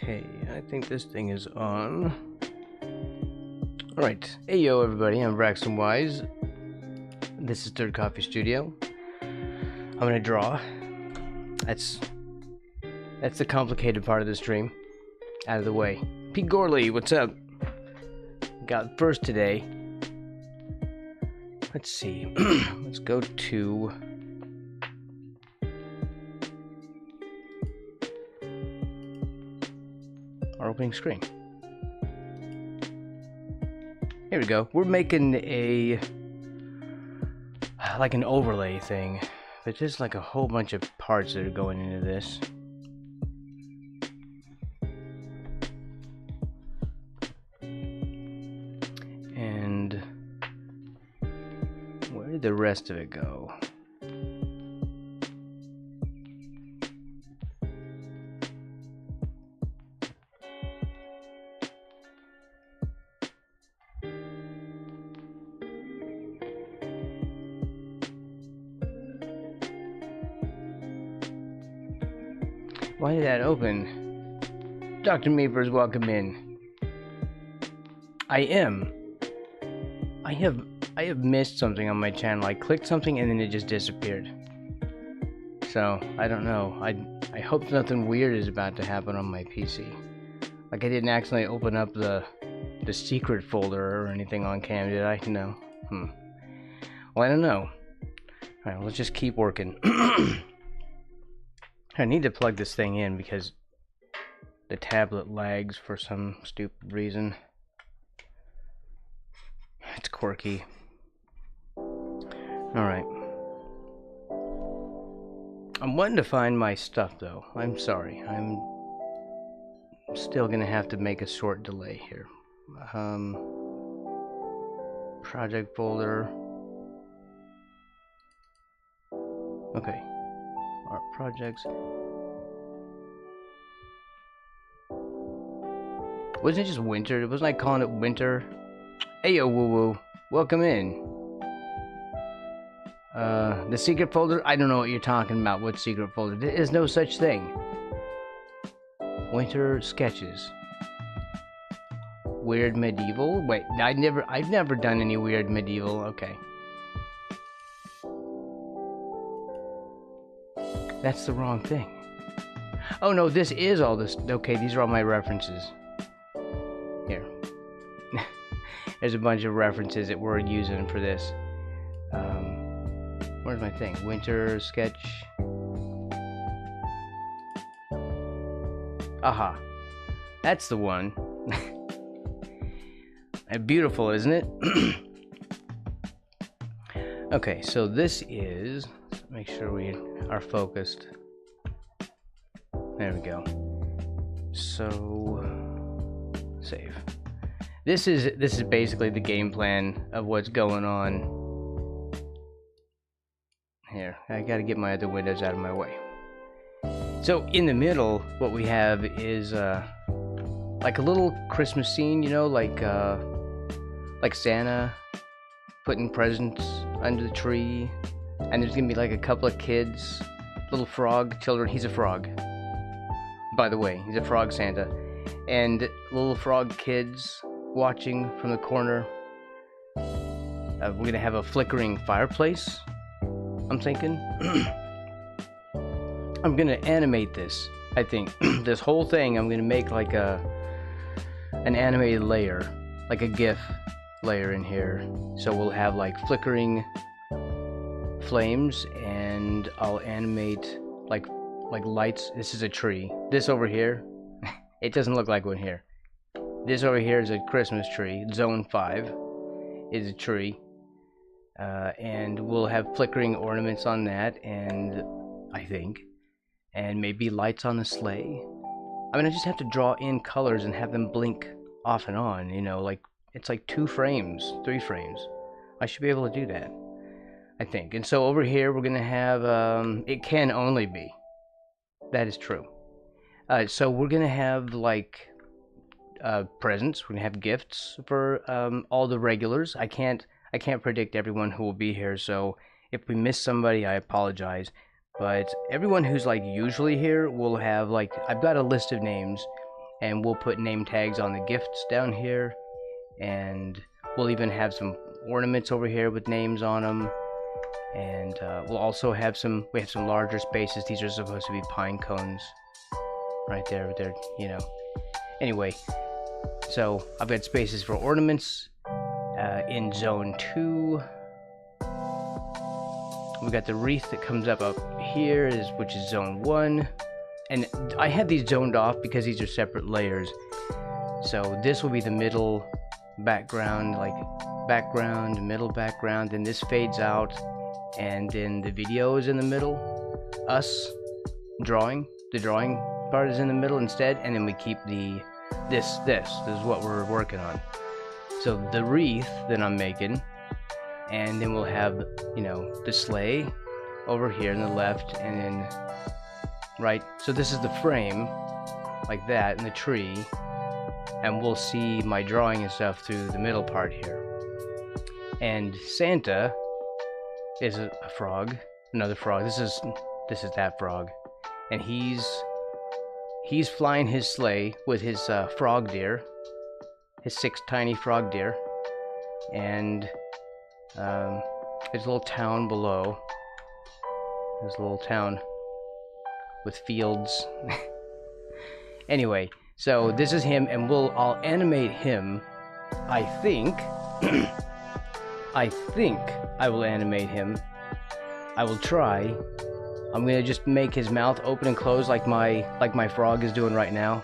Okay, I think this thing is on. Alright, hey yo everybody, I'm Braxton Wise. This is Third Coffee Studio. I'm gonna draw. That's the complicated part of the stream. Out of the way. Pete Gorley, what's up? Got first today. Let's see. Let's go to our opening screen. Here we go. We're making a like an overlay thing, but just like a whole bunch of parts that are going into this. And where did the rest of it go? Why did that open? Dr. Meepers, welcome in. I have missed something on my channel. I clicked something and then it just disappeared. So, I don't know. I hope nothing weird is about to happen on my PC. Like I didn't accidentally open up the secret folder or anything on cam, did I? No. Well, I don't know. Alright, let's just keep working. I need to plug this thing in because the tablet lags for some stupid reason. It's quirky. Alright. I'm wanting to find my stuff though. I'm sorry. I'm still gonna have to make a short delay here. Project folder. Okay. Art projects. Wasn't it just winter? Wasn't I calling it winter? Hey yo woo woo. Welcome in. The secret folder? I don't know what you're talking about. What secret folder? There is no such thing. Winter sketches. Weird medieval? Wait, I've never done any weird medieval. Okay. That's the wrong thing. Oh no, this is all this. Okay, these are all my references. Here. There's a bunch of references that we're using for this. Where's my thing? Winter sketch. Aha. That's the one. Beautiful, isn't it? Okay, so this is... Let's make sure we are focused. There we go. So... Save. This is basically the game plan of what's going on. Here, I gotta get my other windows out of my way. So in the middle, what we have is like a little Christmas scene, you know, like Santa putting presents under the tree, and there's gonna be like a couple of kids, little frog children. He's a frog, by the way. He's a frog Santa, and little frog kids watching from the corner. We're gonna have a flickering fireplace, I'm thinking. I'm gonna animate this, I think. This whole thing I'm gonna make like an animated layer, like a GIF layer in here. So we'll have like flickering flames, and I'll animate like lights. This is a tree. This over here, it doesn't look like one here. This over here is a Christmas tree. Zone 5 is a tree. And we'll have flickering ornaments on that, and I think, and maybe lights on the sleigh. I mean, I just have to draw in colors and have them blink off and on, you know, like it's like 2 frames, 3 frames. I should be able to do that, I think. And so over here we're gonna have it can only be, that is true. So we're gonna have like presents. We're gonna have gifts for all the regulars. I can't predict everyone who will be here, so if we miss somebody, I apologize. But everyone who's like usually here will have like, I've got a list of names, and we'll put name tags on the gifts down here, and we'll even have some ornaments over here with names on them. And we'll also have some larger spaces. These are supposed to be pine cones right there. They're, you know. Anyway, so I've got spaces for ornaments in zone 2. We've got the wreath that comes up here, which is zone 1. And I have these zoned off because these are separate layers. So this will be the middle background, like background, middle background, then this fades out, and then the video is in the middle. Us drawing, the drawing part is in the middle instead, and then we keep this is what we're working on. So the wreath that I'm making, and then we'll have, you know, the sleigh over here on the left, and then right, so this is the frame like that, and the tree, and we'll see my drawing and stuff through the middle part here. And Santa is a frog, another frog. This is that frog, and he's flying his sleigh with his frog deer, his 6 tiny frog deer, and there's a little town below. There's a little town with fields. Anyway, so this is him, and I'll animate him. I think I will animate him. I will try. I'm gonna just make his mouth open and close like my frog is doing right now.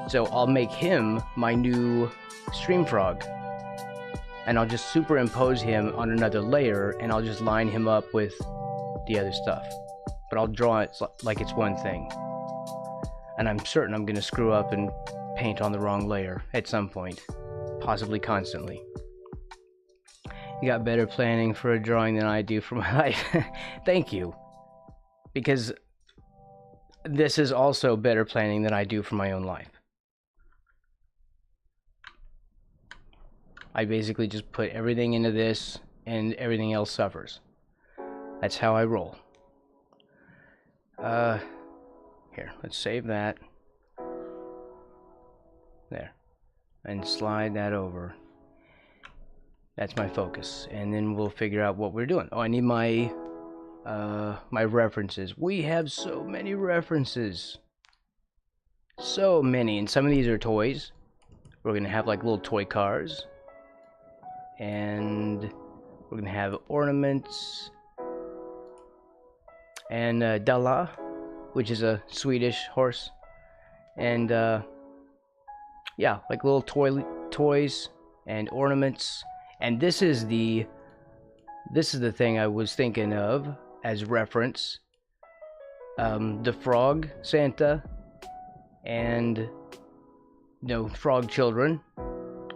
So I'll make him my new stream frog, and I'll just superimpose him on another layer, and I'll just line him up with the other stuff. But I'll draw it like it's one thing. And I'm certain I'm gonna screw up and paint on the wrong layer at some point, possibly constantly. You got better planning for a drawing than I do for my life. Thank you. Because this is also better planning than I do for my own life. I basically just put everything into this, and everything else suffers. That's how I roll. Here, let's save that. There. And slide that over. That's my focus. And then we'll figure out what we're doing. Oh, I need my my references. We have so many references. So many. And some of these are toys. We're gonna have like little toy cars. And we're gonna have ornaments. And Dala, which is a Swedish horse. And yeah, like little toys and ornaments. And this is the thing I was thinking of as reference. The frog Santa and, you know, frog children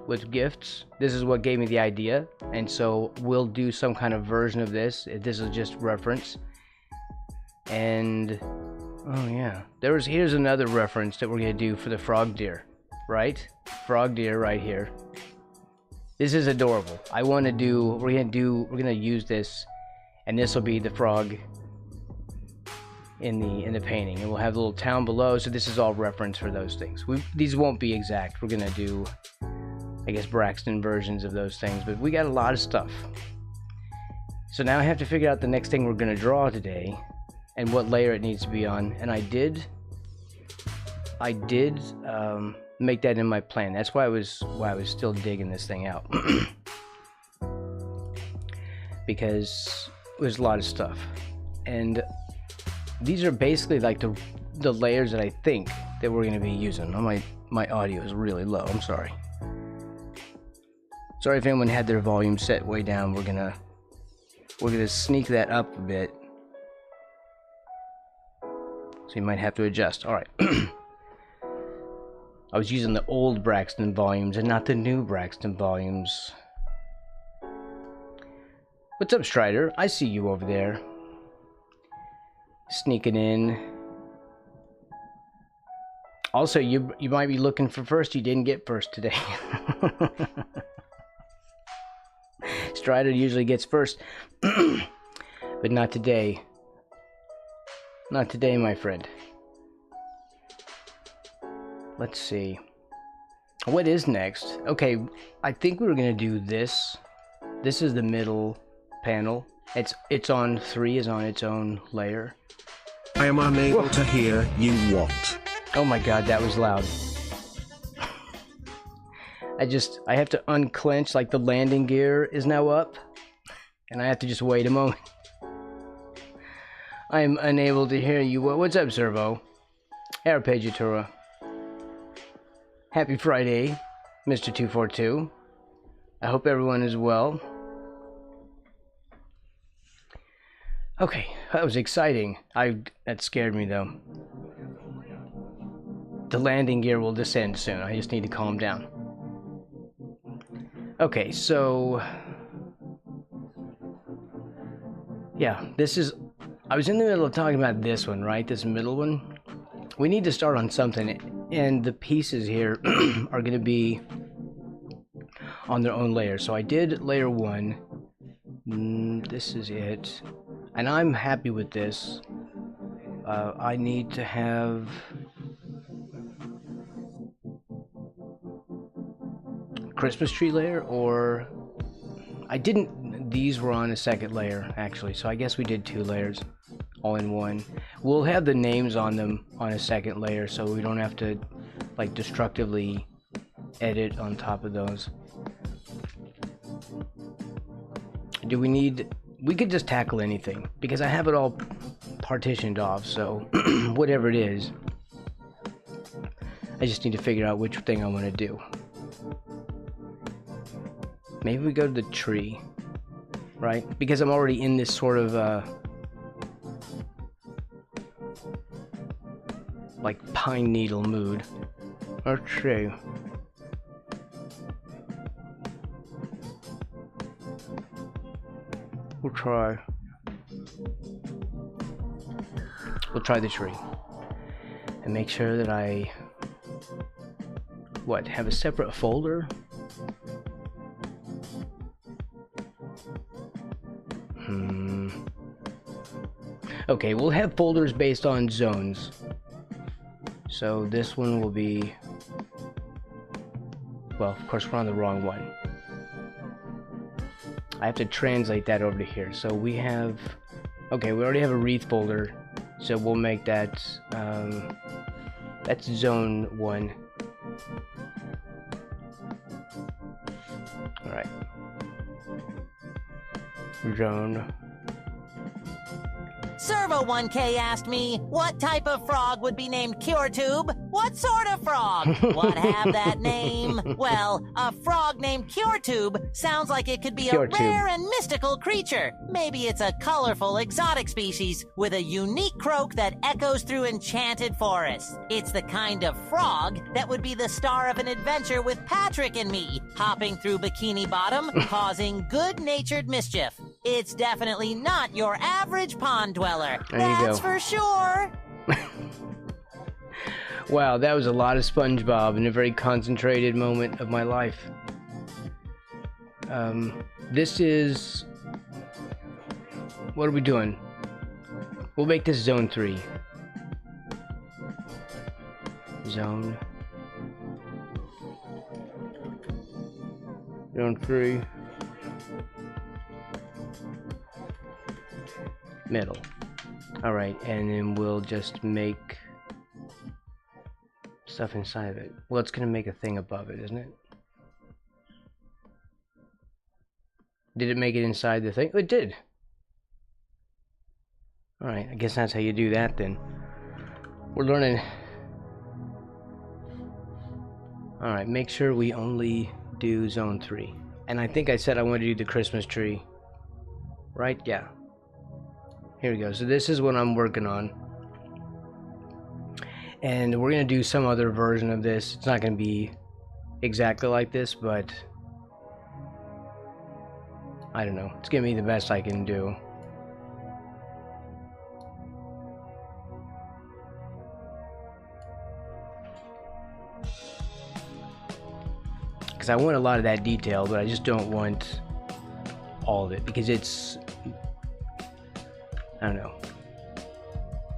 with gifts. This is what gave me the idea, and so we'll do some kind of version of this. This is just reference. And oh yeah, here's another reference that we're gonna do for the frog deer, right? Frog deer right here. This is adorable. We're gonna use this, and this will be the frog in the painting, and we'll have a little town below. So this is all reference for those things. These won't be exact. We're gonna do, I guess, Braxton versions of those things, but we got a lot of stuff. So now I have to figure out the next thing we're gonna draw today, and what layer it needs to be on. And I did make that in my plan. That's why I was still digging this thing out. Because there's a lot of stuff, and these are basically like the layers that I think that we're going to be using. My audio is really low. I'm sorry. Sorry if anyone had their volume set way down. We're gonna sneak that up a bit, so you might have to adjust. All right. I was using the old Braxton volumes and not the new Braxton volumes. What's up, Strider? I see you over there. Sneaking in. Also, you might be looking for first. You didn't get first today. Strider usually gets first. But not today. Not today, my friend. let's see. What is next? Okay, I think we were gonna do this. This is the middle panel. It's on 3 is on its own layer. I am unable to hear you. What? Oh my god, that was loud. I have to unclench, like the landing gear is now up, and I have to just wait a moment. I am unable to hear you. What's up, Servo? Arapegitura. Happy Friday, Mr. 242. I hope everyone is well. Okay, that was exciting. That scared me though. The landing gear will descend soon. I just need to calm down. Okay, so yeah, I was in the middle of talking about this one, right? This middle one. We need to start on something, and the pieces here are going to be on their own layer. So I did layer 1. This is it, and I'm happy with this. I need to have Christmas tree layer, or I didn't. These were on a second layer actually, so I guess we did 2 layers all in one. We'll have the names on them on a second layer, so we don't have to like destructively edit on top of those. Do we need? We could just tackle anything because I have it all partitioned off, so whatever it is, I just need to figure out which thing I want to do. Maybe we go to the tree, right? Because I'm already in this sort of like pine needle mood. Let's see. We'll try the tree and make sure that I have a separate folder. Okay, we'll have folders based on zones. So this one will be, well, of course we're on the wrong one. I have to translate that over to here. So we have, okay, we already have a wreath folder, so we'll make that, that's zone 1. Alright. Zone. Servo1K asked me, what type of frog would be named CureTube? What sort of frog? What have that name? Well, a frog named CureTube sounds like it could be a rare and mystical creature. Maybe it's a colorful, exotic species with a unique croak that echoes through enchanted forests. It's the kind of frog that would be the star of an adventure with Patrick and me, hopping through Bikini Bottom, causing good-natured mischief. It's definitely not your average pond dweller. That's for sure. Wow, that was a lot of SpongeBob in a very concentrated moment of my life. This is... What are we doing? We'll make this zone 3. Zone 3. Middle. Alright, and then we'll just make stuff inside of it. Well, it's gonna make a thing above it, isn't it? Did it make it inside the thing? Oh, it did. Alright, I guess that's how you do that then. We're learning. Alright, make sure we only do zone 3. And I think I said I wanted to do the Christmas tree. Right? Yeah. Here we go. So this is what I'm working on. And we're going to do some other version of this. It's not going to be exactly like this, but I don't know. It's going to be the best I can do. Because I want a lot of that detail, but I just don't want all of it because it's, I don't know.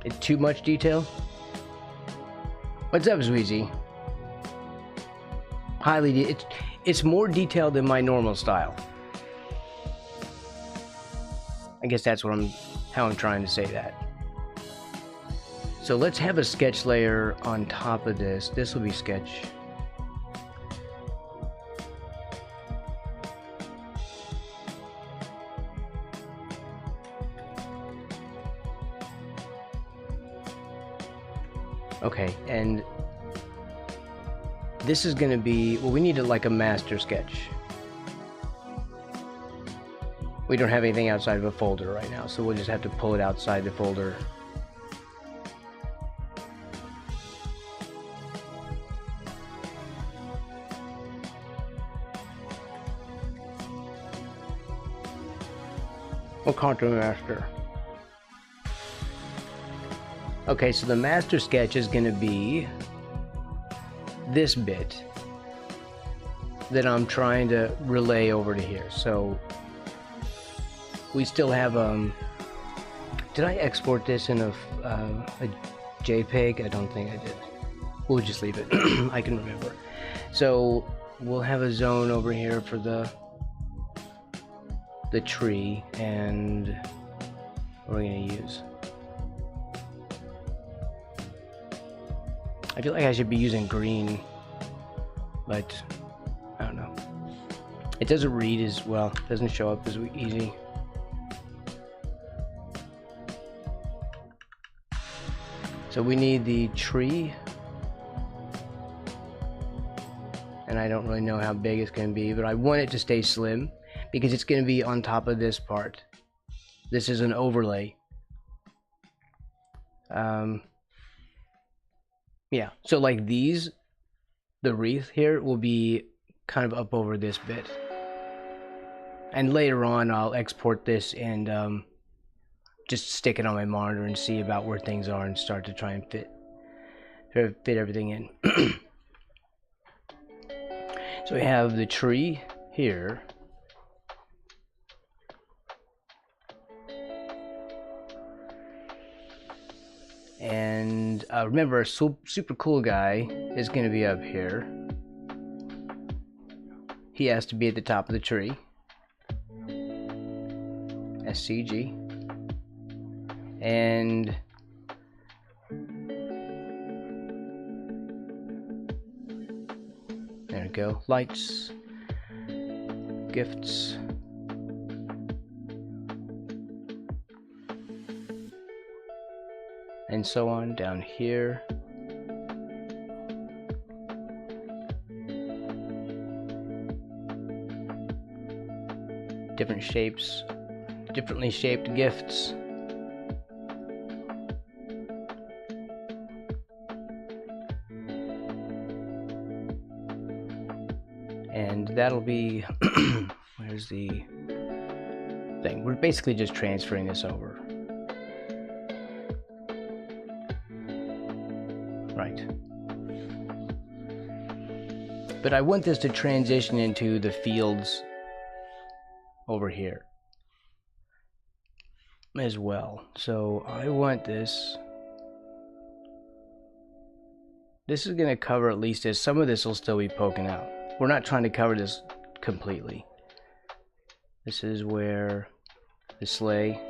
It's too much detail. What's up, Zweezy? highly, it's more detailed than my normal style. I guess that's what how I'm trying to say that. So let's have a sketch layer on top of this. This will be sketch. Okay, and this is going to be, well, we need like a master sketch. We don't have anything outside of a folder right now, so we'll just have to pull it outside the folder. We'll call it the master. Okay, so the master sketch is going to be this bit that I'm trying to relay over to here. So we still have did I export this in a JPEG? I don't think I did. We'll just leave it. I can remember. So we'll have a zone over here for the tree, and what are we going to use? I feel like I should be using green, but I don't know. It doesn't read as well, doesn't show up as easy. So we need the tree, and I don't really know how big it's going to be, but I want it to stay slim because it's going to be on top of this part. This is an overlay. Yeah, so like these, the wreath here will be kind of up over this bit. And later on, I'll export this and just stick it on my monitor and see about where things are and start to try and fit everything in. So we have the tree here. And remember, super cool guy is going to be up here. He has to be at the top of the tree. SCG. And there we go. Lights. Gifts. And so on down here. Different shapes, differently shaped gifts. And that'll be, where's the thing? We're basically just transferring this over. Right. But I want this to transition into the fields over here as well. So I want this. This is going to cover at least as some of this will still be poking out. We're not trying to cover this completely. This is where the sleigh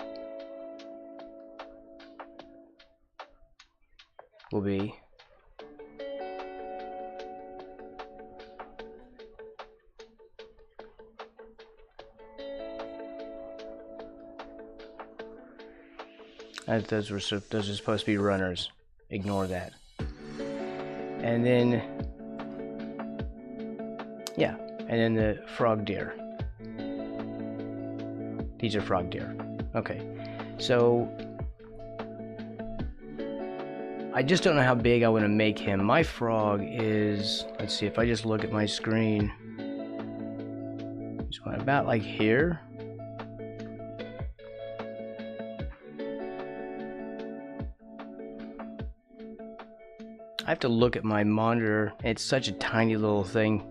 will be. Those are supposed to be runners. Ignore that. And then, yeah, and then the frog deer. These are frog deer. Okay, so I just don't know how big I want to make him. My frog is, let's see, if I just look at my screen, it's about like here. I have to look at my monitor. It's such a tiny little thing.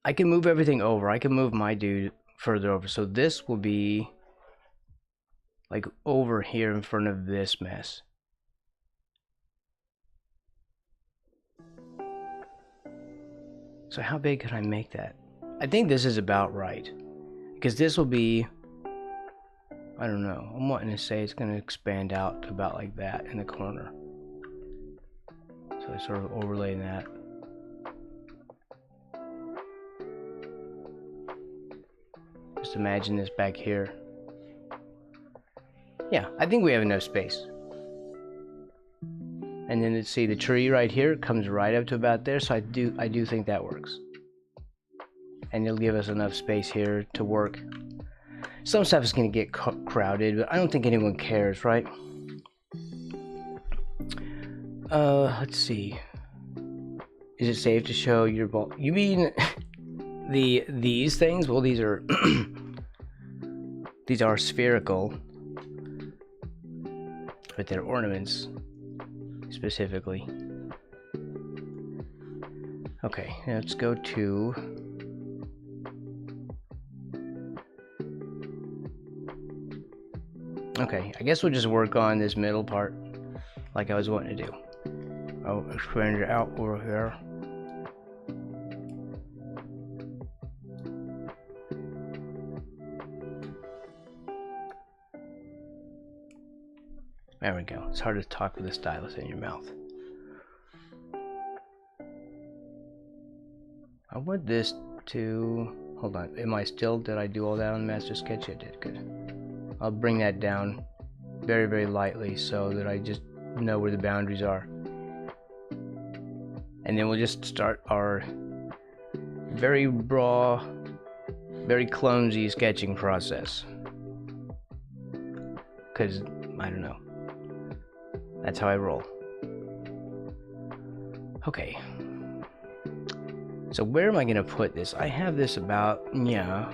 I can move everything over. I can move my dude further over. So this will be like over here in front of this mess. So how big can I make that? I think this is about right. Because this will be, I don't know, I'm wanting to say it's going to expand out to about like that in the corner. So I sort of overlay that. Just imagine this back here. Yeah, I think we have enough space. And then let's see, the tree right here comes right up to about there, so I do think that works. And it'll give us enough space here to work. Some stuff is going to get crowded, but I don't think anyone cares, right? Let's see. Is it safe to show your ball? You mean these things? Well, these are these are spherical, but they're ornaments specifically. Okay, now let's go to okay, I guess we'll just work on this middle part like I was wanting to do. I'll expand it out over here. There we go. It's hard to talk with a stylus in your mouth. I want this to... Hold on. Am I still... Did I do all that on Master Sketch? I did. Good. I'll bring that down very, very lightly so that I just know where the boundaries are. And then we'll just start our very raw, very clumsy sketching process. Because, I don't know. That's how I roll. Okay. So where am I going to put this? I have this about, yeah.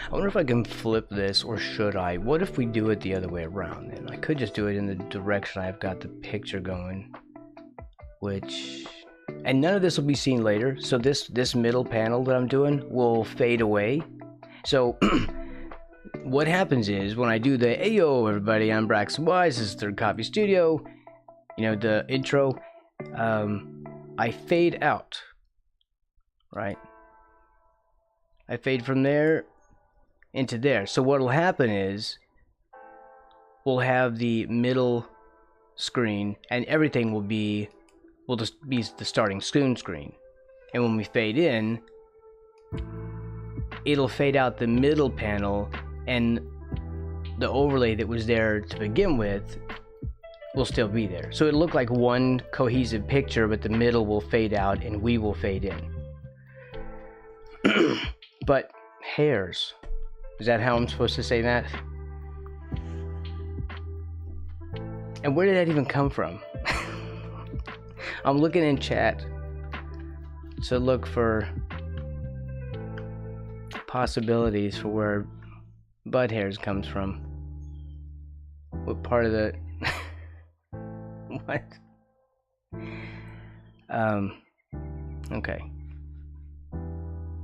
I wonder if I can flip this, or should I? What if we do it the other way around then? I could just do it in the direction I've got the picture going. Which... And none of this will be seen later. So this middle panel that I'm doing will fade away. So what happens is when I do the "Ayo everybody, I'm Braxton Wise, this is Third Copy Studio," you know, the intro, I fade out, right? I fade from there into there. So what'll happen is we'll have the middle screen and everything will just be the starting screen. And when we fade in, it'll fade out the middle panel, and the overlay that was there to begin with will still be there. So it'll look like one cohesive picture, but the middle will fade out and we will fade in. But hairs, is that how I'm supposed to say that? And where did that even come from? I'm looking in chat to look for possibilities for where butt hairs comes from. What part of the... What? Okay.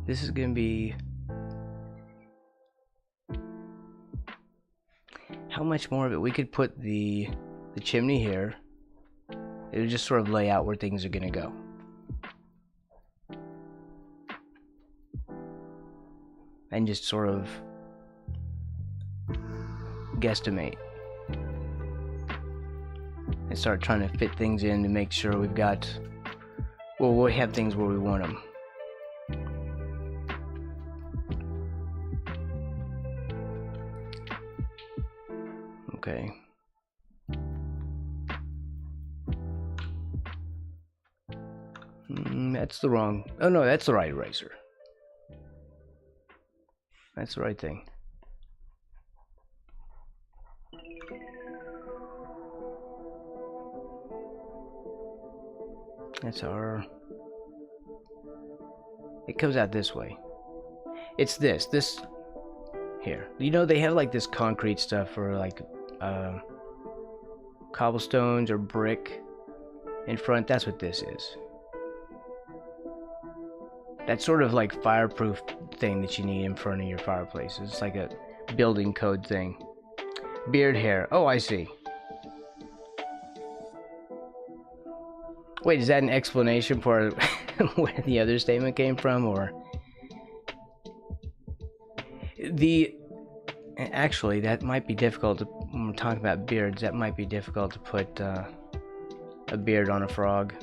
This is gonna be... How much more of it? We could put the chimney here. It would just sort of lay out where things are gonna go. And just sort of guesstimate. And start trying to fit things in to make sure we've got... Well, we have things where we want them. Okay. That's the wrong... Oh no, that's the right eraser. That's the right thing. That's our... It comes out this way. It's this here. You know, they have like this concrete stuff for like cobblestones or brick in front. That's what this is. That sort of like fireproof thing that you need in front of your fireplace. It's like a building code thing. Beard hair. Oh, I see. Wait, is that an explanation for where the other statement came from, or the? Actually, that might be difficult to, when we're talking about beards. That might be difficult to put a beard on a frog.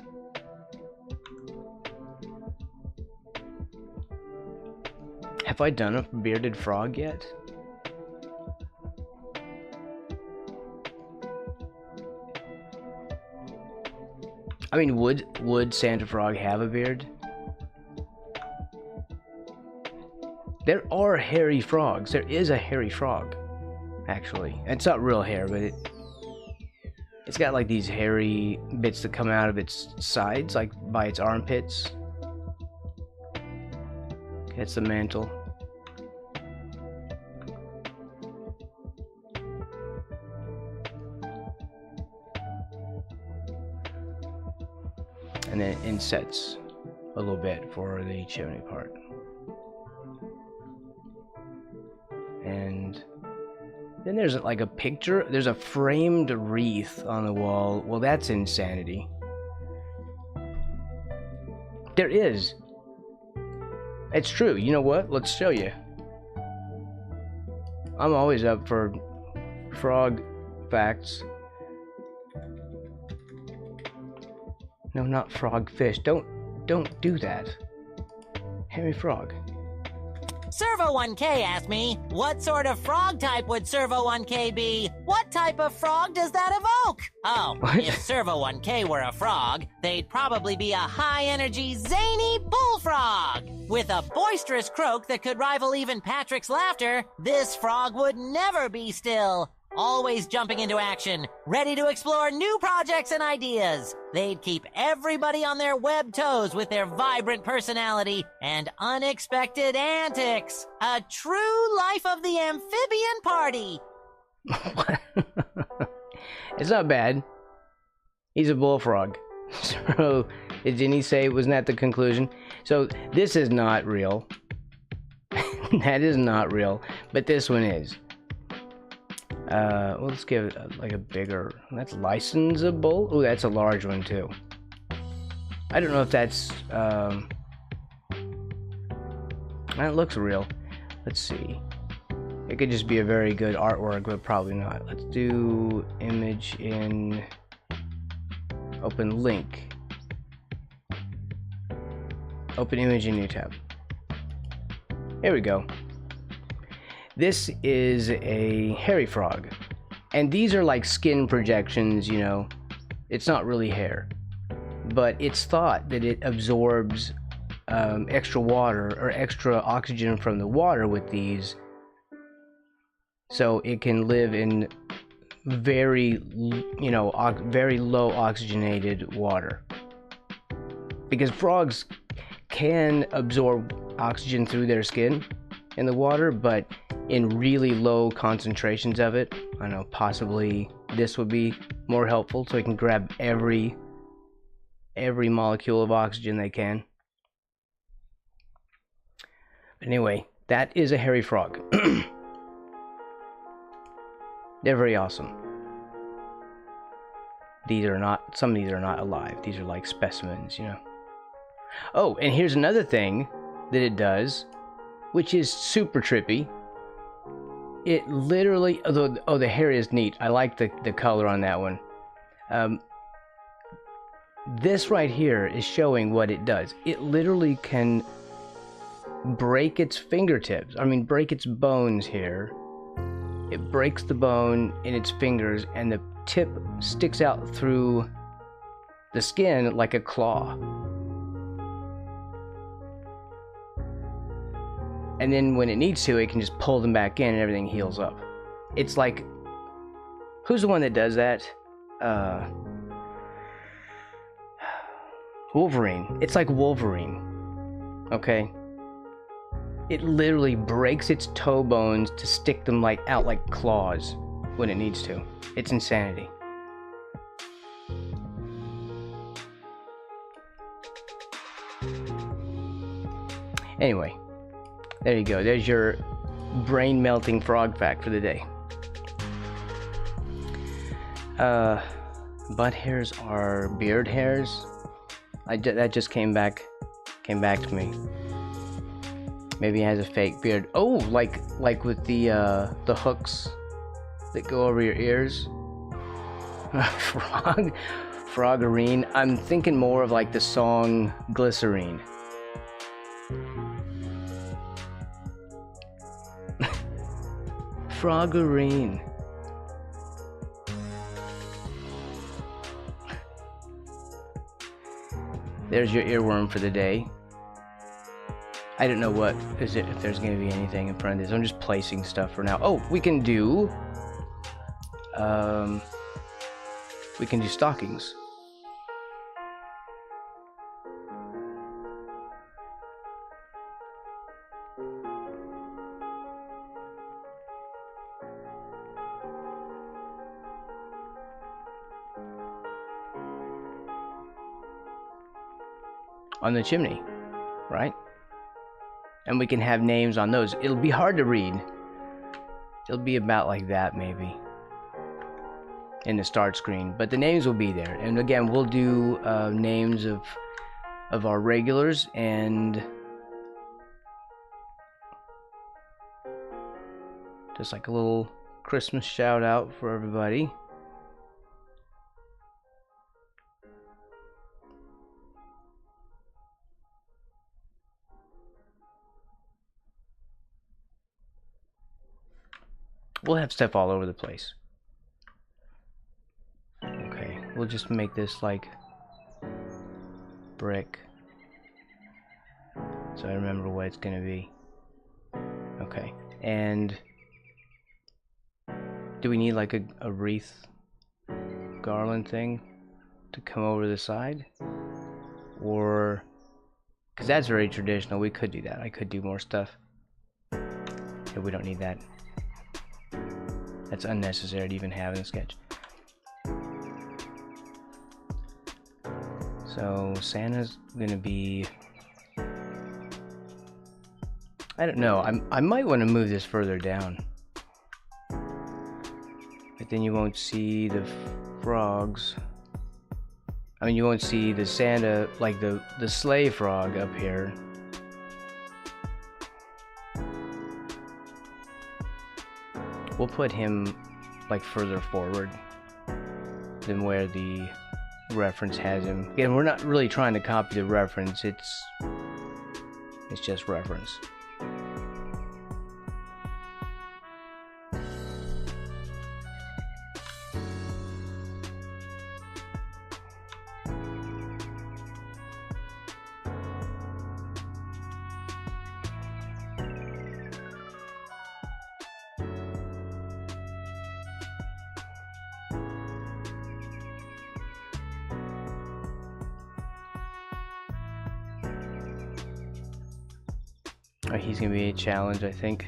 Have I done a bearded frog yet? I mean, would Santa Frog have a beard? There are hairy frogs. There is a hairy frog, actually. It's not real hair, but it's got like these hairy bits that come out of its sides, like by its armpits. It's the mantle. And then it insets a little bit for the chimney part. And then there's like a picture. There's a framed wreath on the wall. Well, that's insanity. There is. It's true. You know what? Let's show you. I'm always up for frog facts. No, not frog fish. Don't do that. Hairy frog. Servo1K asked me, what sort of frog type would Servo1K be? What type of frog does that evoke? Oh, What? if Servo1K were a frog, they'd probably be a high-energy, zany bullfrog. With a boisterous croak that could rival even Patrick's laughter, this frog would never be still. Always jumping into action, ready to explore new projects and ideas. They'd keep everybody on their web toes with their vibrant personality and unexpected antics. A true life of the amphibian party. It's not bad. He's a bullfrog. So, didn't he say, wasn't that the conclusion? So, this is not real. That is not real. But this one is. Well, let's give it like a bigger. That's licensable. Oh, that's a large one too. I don't know if that's. That looks real. Let's see. It could just be a very good artwork, but probably not. Let's do image in. Open link. Open image in new tab. Here we go. This is a hairy frog, and these are like skin projections, you know. It's not really hair, but it's thought that it absorbs extra water or extra oxygen from the water with these, so it can live in very, you know, very low oxygenated water. Because frogs can absorb oxygen through their skin in the water, but in really low concentrations of it. I know possibly this would be more helpful, so it can grab every molecule of oxygen they can. But anyway, that is a hairy frog. They're very awesome. These are not, some of these are not alive. These are like specimens, you know. Oh, and here's another thing that it does, which is super trippy. It literally, although, oh, the hair is neat. I like the color on that one. This right here is showing what it does. It literally can break its fingertips. I mean, break its bones here. It breaks the bone in its fingers, and the tip sticks out through the skin like a claw. And then when it needs to, it can just pull them back in and everything heals up. It's like, who's the one that does that? Wolverine. It's like Wolverine. Okay? It literally breaks its toe bones to stick them like out like claws when it needs to. It's insanity. Anyway. There you go. There's your brain-melting frog fact for the day. Butt hairs are beard hairs. That just came back to me. Maybe he has a fake beard. Oh, like with the hooks that go over your ears. Froggerine. I'm thinking more of like the song Glycerine. Froggerine. There's your earworm for the day. I don't know what is it, if there's going to be anything in front of this. I'm just placing stuff for now. Oh, we can do stockings. On the chimney, right? And we can have names on those. It'll be hard to read. It'll be about like that maybe in the start screen, but the names will be there. And again, we'll do names of our regulars and just like a little Christmas shout out for everybody. We'll have stuff all over the place. Okay, we'll just make this like brick, so I remember what it's gonna be. Okay, and do we need like a wreath garland thing to come over the side? Or, because that's very traditional, we could do that. I could do more stuff. Yeah, we don't need that. That's unnecessary to even have in a sketch. So Santa's gonna be, I don't know, I might want to move this further down, but then you won't see the frogs. I mean, you won't see the Santa, like the sleigh frog up here. We'll put him like further forward than where the reference has him. Again, we're not really trying to copy the reference, it's just reference. Oh, he's gonna be a challenge, I think.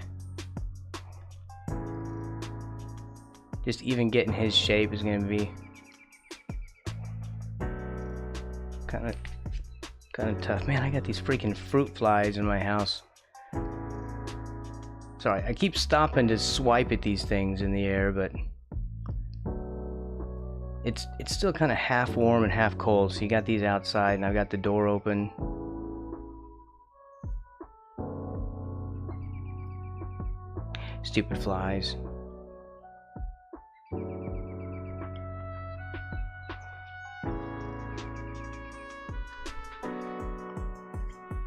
Just even getting his shape is gonna be kind of tough. Man, I got these freaking fruit flies in my house. Sorry, I keep stopping to swipe at these things in the air, but it's still kind of half warm and half cold. So you got these outside, and I've got the door open. Stupid flies.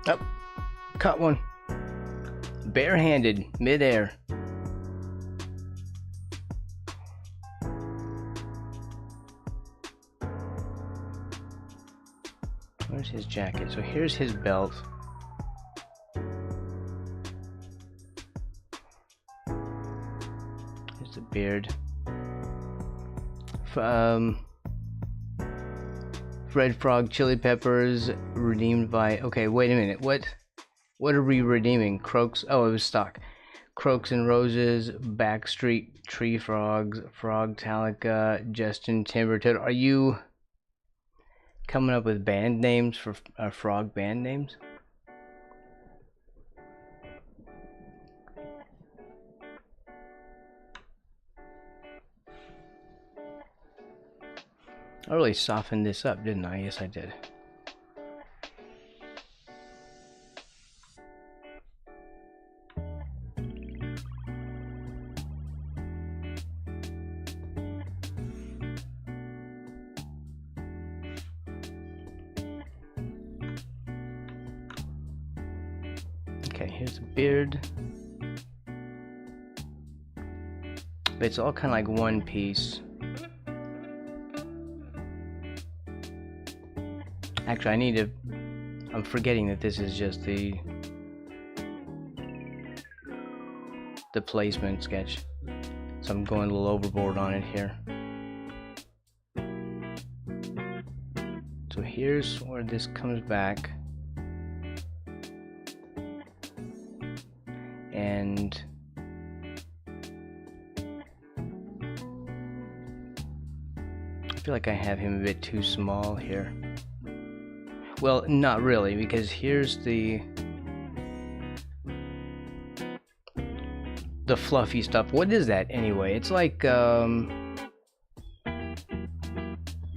Oh, caught one. Barehanded, midair. Where's his jacket? So here's his belt. Here's the beard. Red Frog Chili Peppers redeemed by... Okay, wait a minute. What are we redeeming? Croaks... Oh, it was stock. Croaks and Roses, Backstreet Tree Frogs, Frogtalica, Justin Timbertoad. Are you coming up with band names for frog band names? I really softened this up, didn't I? Yes, I did. here's the beard. But it's all kind of like one piece. Actually, I need to... I'm forgetting that this is just the placement sketch. So I'm going a little overboard on it here. So here's where this comes back. And I feel like I have him a bit too small here. Well, not really, because here's the fluffy stuff. What is that anyway? It's like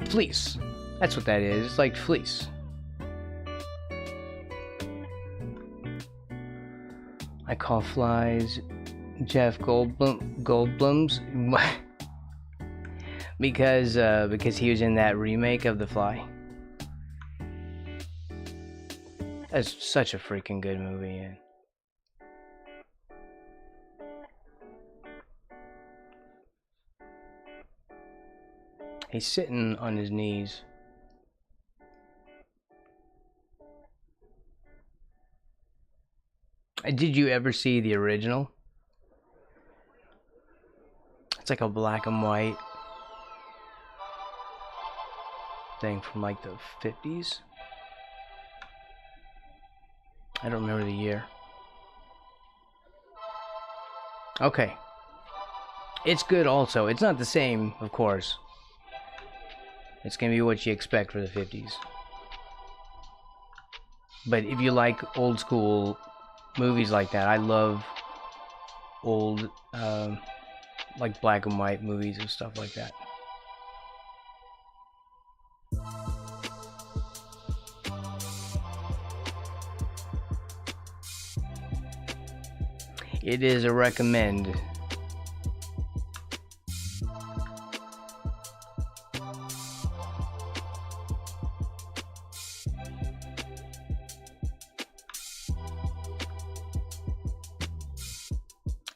fleece. That's what that is. It's like fleece. I call flies Jeff Goldblum's because he was in that remake of The Fly. That's such a freaking good movie. Yeah. He's sitting on his knees. Did you ever see the original? It's like a black and white thing from like the 50s. I don't remember the year. Okay. It's good also. It's not the same, of course. It's gonna be what you expect for the 50s. But if you like old school movies like that, I love old, like black and white movies and stuff like that. It is a recommend.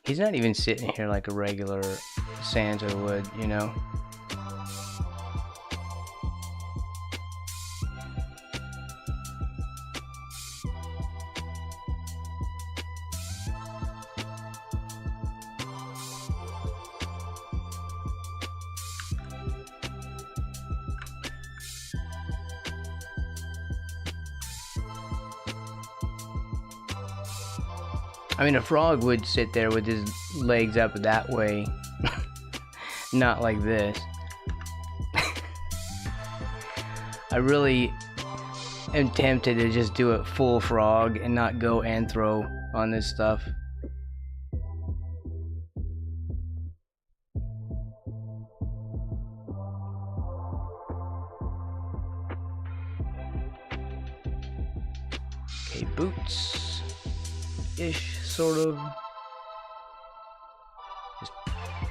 He's not even sitting here like a regular Santa would, you know? I mean, a frog would sit there with his legs up that way, not like this. I really am tempted to just do a full frog and not go anthro on this stuff. Okay, boots-ish. Sort of. Just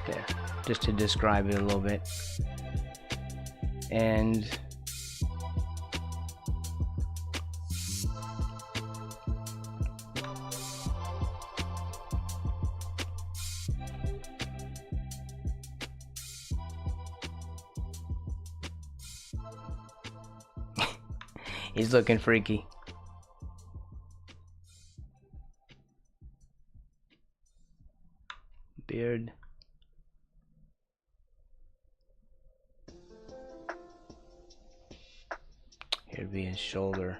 there. Just to describe it a little bit. And he's looking freaky. Beard. Here'd be his shoulder.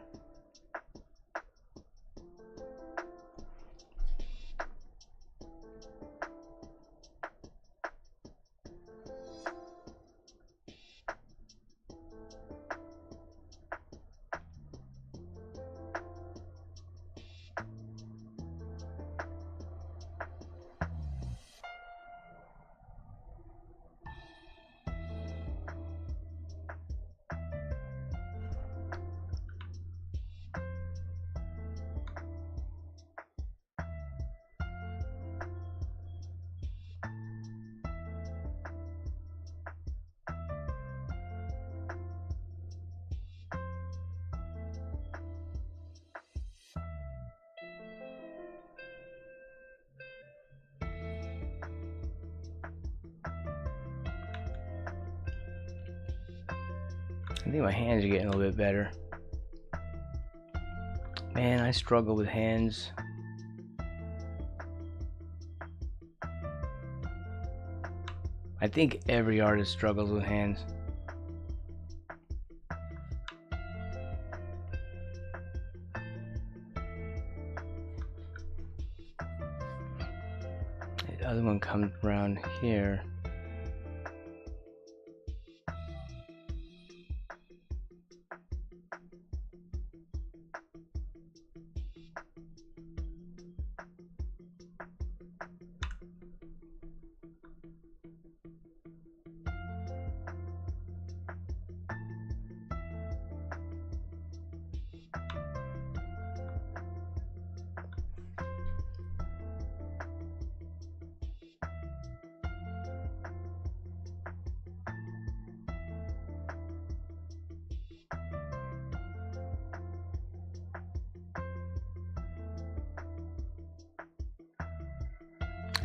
I think my hands are getting a little bit better. Man, I struggle with hands. I think every artist struggles with hands. The other one comes around here.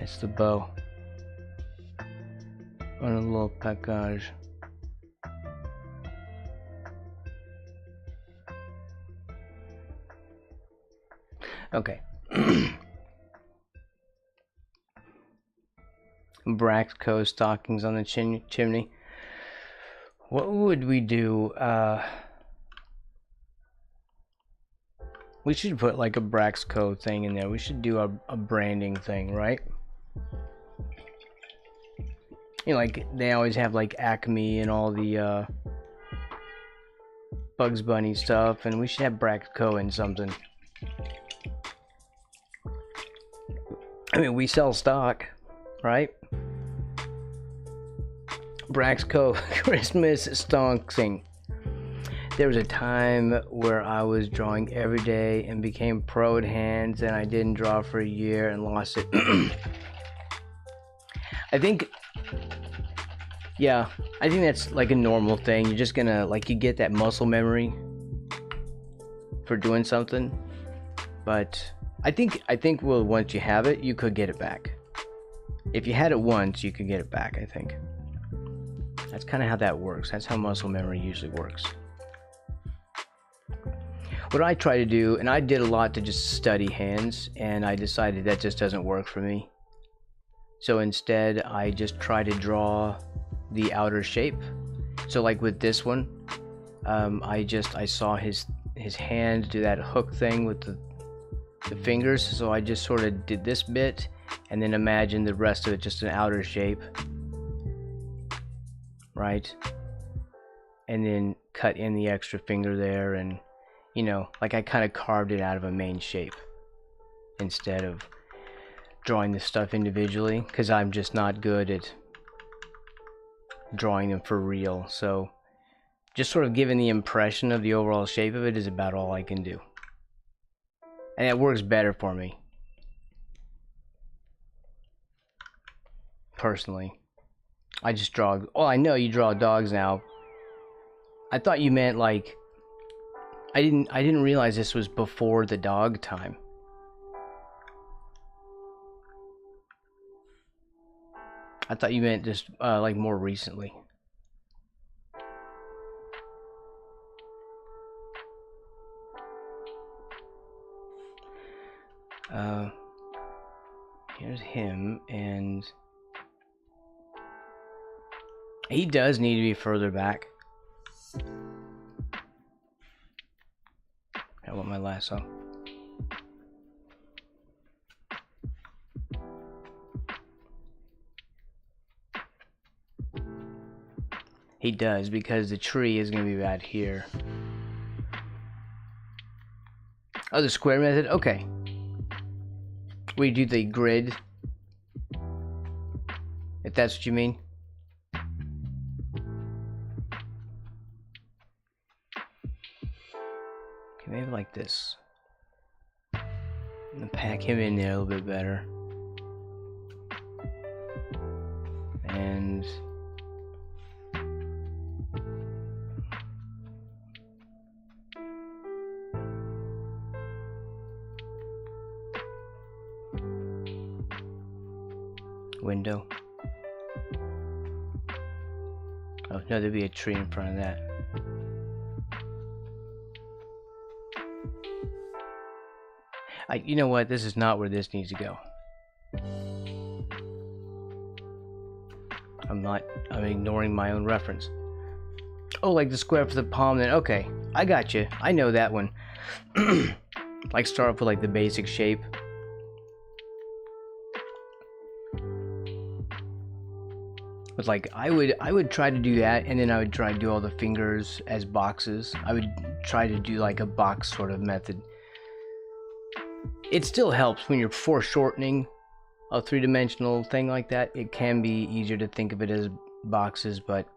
It's the bow on a little package. Okay. Braxco stockings on the chimney. What would we do? We should put like a Braxco thing in there. We should do a branding thing, right? You know, like they always have like Acme and all the Bugs Bunny stuff, and we should have Braxco in something. I mean, we sell stock, right? Braxco Christmas stonking. There was a time where I was drawing every day and became pro at hands, and I didn't draw for a year and lost it. I think, yeah, I think that's like a normal thing. You're just gonna, like, you get that muscle memory for doing something, but I think well, once you have it, you could get it back. If you had it once, you could get it back, I think. That's kind of how that works. That's how muscle memory usually works. What I try to do, and I did a lot to just study hands, and I decided that just doesn't work for me. So instead, I just try to draw the outer shape. So like with this one, I saw his hand do that hook thing with the fingers, so I just sort of did this bit, and then imagine the rest of it just an outer shape, right? And then cut in the extra finger there, and you know, like I kind of carved it out of a main shape instead of drawing this stuff individually, because I'm just not good at drawing them for real. So just sort of giving the impression of the overall shape of it is about all I can do, and it works better for me personally. I just draw. Oh, I know you draw dogs now. I thought you meant like I didn't realize this was before the dog time. I thought you meant just like more recently. Here's him, and he does need to be further back. I want my lasso. He does, because the tree is going to be about here. Oh, the square method? Okay. We do the grid, if that's what you mean. Okay, maybe like this. And pack him in there a little bit better. And window. Oh no, there'd be a tree in front of that. You know what? This is not where this needs to go. I'm ignoring my own reference. Oh, like the square for the palm then. Okay, I got you. I know that one. Like start off with like the basic shape. But like I would try to do that, and then I would try to do all the fingers as boxes. I would try to do like a box sort of method. It still helps when you're foreshortening a three-dimensional thing like that. It can be easier to think of it as boxes, but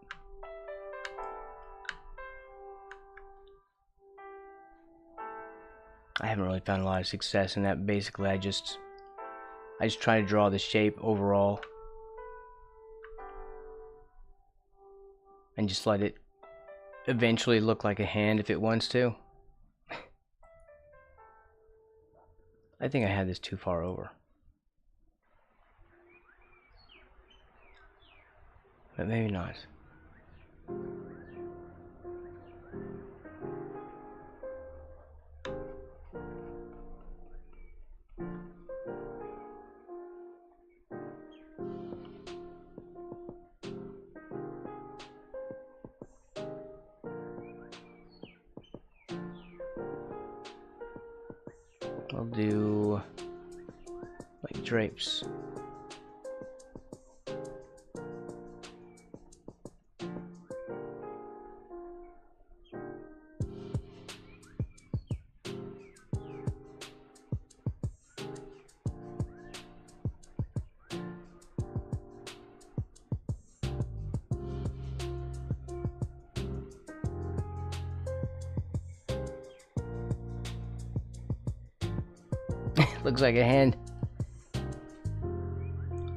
I haven't really found a lot of success in that. Basically, I just try to draw the shape overall and just let it eventually look like a hand if it wants to. I think I had this too far over. But maybe not. I'll do like drapes. Looks like a hand.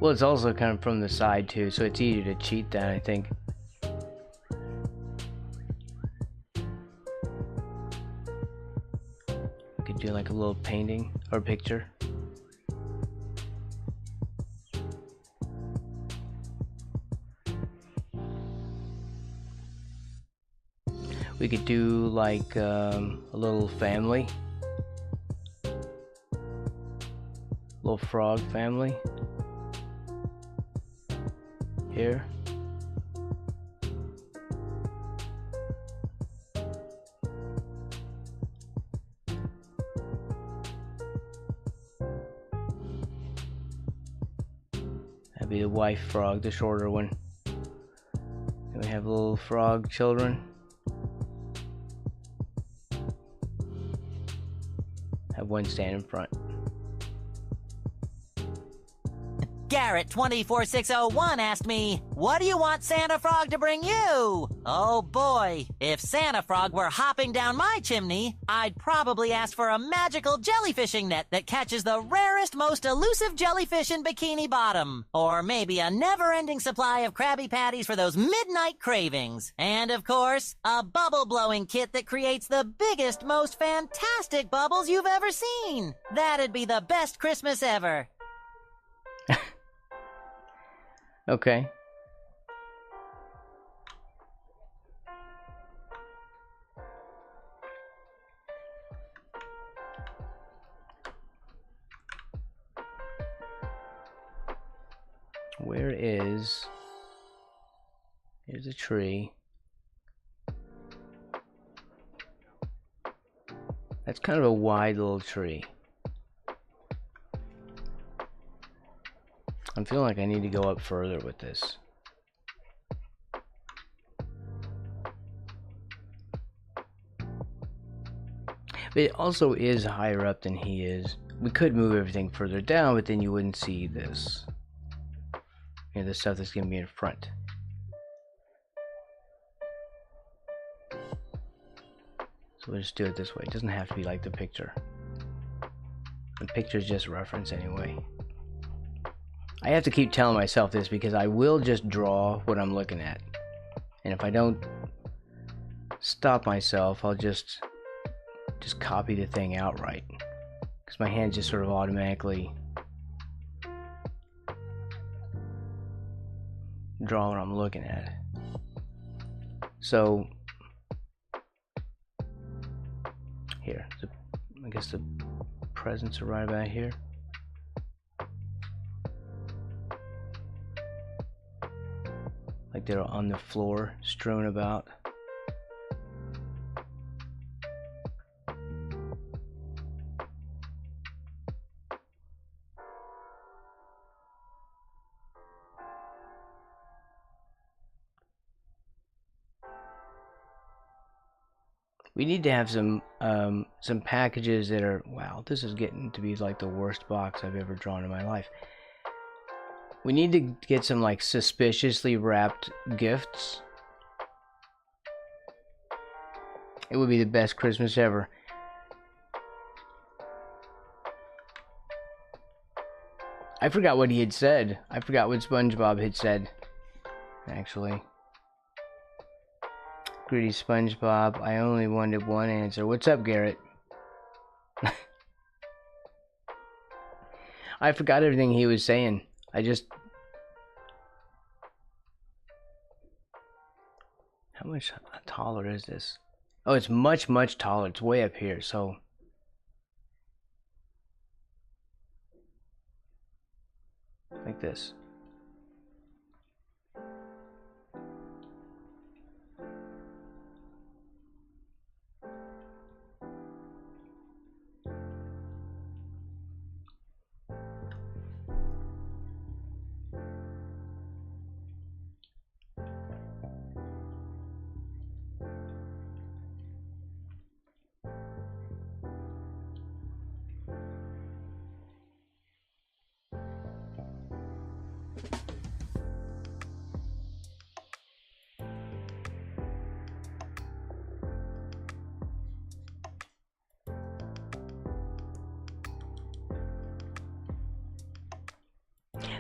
Well, it's also kind of from the side too, so it's easier to cheat that, I think. We could do like a little painting or picture. We could do like a little family. Little frog family here. That'd be the wife frog, the shorter one. And we have little frog children. Have one stand in front. Garrett24601 asked me, what do you want Santa Frog to bring you? Oh boy, if Santa Frog were hopping down my chimney, I'd probably ask for a magical jellyfishing net that catches the rarest, most elusive jellyfish in Bikini Bottom. Or maybe a never-ending supply of Krabby Patties for those midnight cravings. And of course, a bubble blowing kit that creates the biggest, most fantastic bubbles you've ever seen. That'd be the best Christmas ever. Okay. Where is... Here's a tree. That's kind of a wide little tree. I'm feeling like I need to go up further with this. But it also is higher up than he is. We could move everything further down, but then you wouldn't see this. You know, the stuff that's going to be in front. So we'll just do it this way. It doesn't have to be like the picture. The picture is just reference anyway. I have to keep telling myself this because I will just draw what I'm looking at. And if I don't stop myself, I'll just copy the thing outright. Because my hand just sort of automatically draw what I'm looking at. So, here, I guess the presents are right about here. Like they're on the floor, strewn about. We need to have some packages that are, wow, this is getting to be like the worst box I've ever drawn in my life. We need to get some like suspiciously wrapped gifts. It would be the best Christmas ever. I forgot what he had said. I forgot what SpongeBob had said, actually. Greedy SpongeBob, I only wanted one answer. What's up, Garrett? I forgot everything he was saying. How much taller is this? Oh, it's much, much taller. It's way up here, so... like this.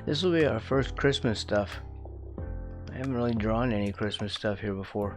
This will be our first Christmas stuff. I haven't really drawn any Christmas stuff here before.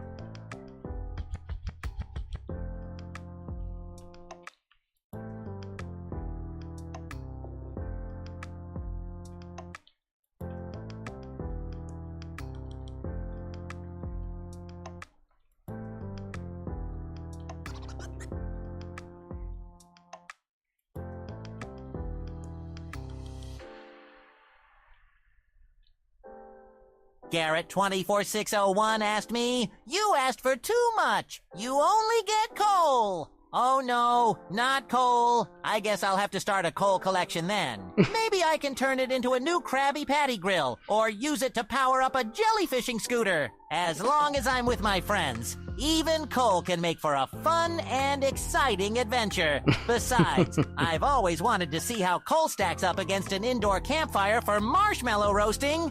Garrett24601 asked me, you asked for too much. You only get coal. Oh no, not coal. I guess I'll have to start a coal collection then. Maybe I can turn it into a new Krabby Patty grill, or use it to power up a jellyfishing scooter. As long as I'm with my friends, even coal can make for a fun and exciting adventure. Besides, I've always wanted to see how coal stacks up against an indoor campfire for marshmallow roasting.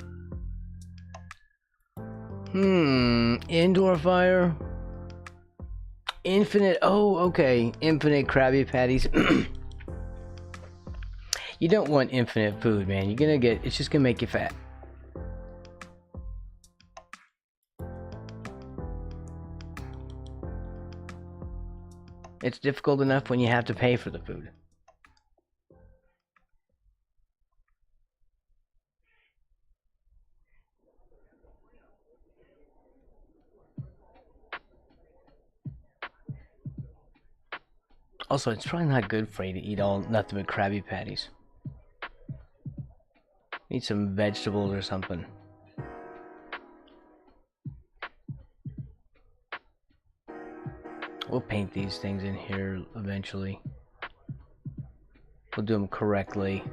Indoor fire? Infinite, oh, okay. Infinite Krabby Patties. You don't want infinite food, man. You're gonna get, it's just gonna make you fat. It's difficult enough when you have to pay for the food. Also, it's probably not good for you to eat nothing but Krabby Patties. Need some vegetables or something. We'll paint these things in here eventually. We'll do them correctly.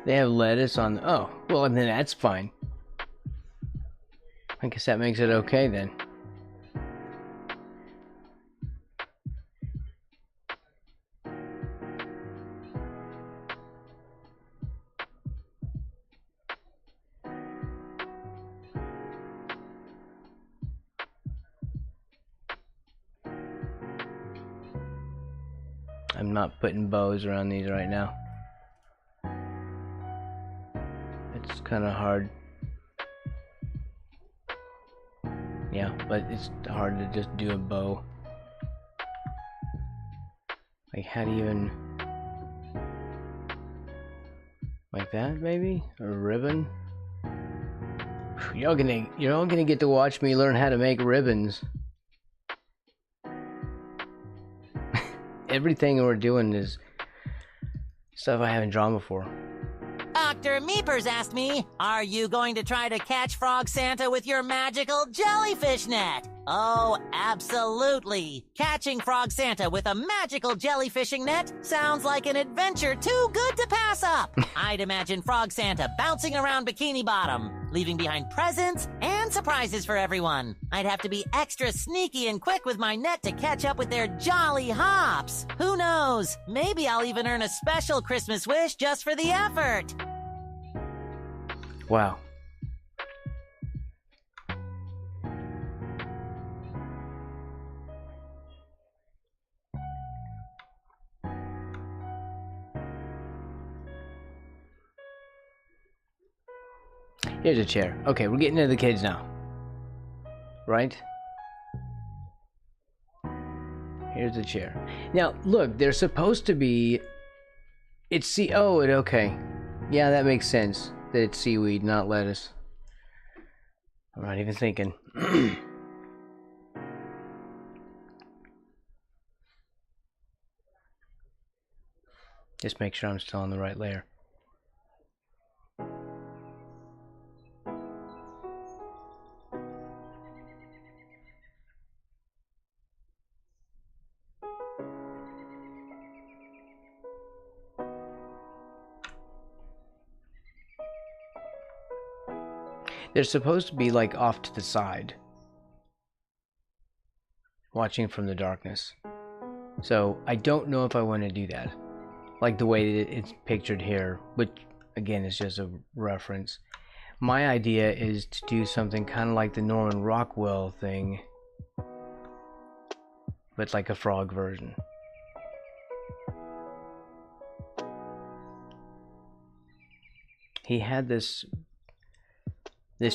They have lettuce on... oh, well, then that's fine. I guess that makes it okay then. I'm not putting bows around these right now. It's kind of hard. Yeah, but it's hard to just do a bow. Like, how do you even... like that, maybe? Or a ribbon? You're all gonna get to watch me learn how to make ribbons. everything we're doing is stuff I haven't drawn before. Dr. Meepers asked me, are you going to try to catch Frog Santa with your magical jellyfish net? Oh, absolutely. Catching Frog Santa with a magical jellyfishing net sounds like an adventure too good to pass up. I'd imagine Frog Santa bouncing around Bikini Bottom, leaving behind presents and surprises for everyone. I'd have to be extra sneaky and quick with my net to catch up with their jolly hops. Who knows? Maybe I'll even earn a special Christmas wish just for the effort. Wow. Here's a chair. Okay, we're getting into the kids now. Right? Here's a chair. Now, look, they're supposed to be... okay. Yeah, that makes sense. That it's seaweed, not lettuce. I'm not even thinking. Just make sure I'm still on the right layer. They're supposed to be like off to the side, watching from the darkness. So I don't know if I want to do that, like the way that it's pictured here, which again is just a reference. My idea is to do something kind of like the Norman Rockwell thing, but like a frog version. He had this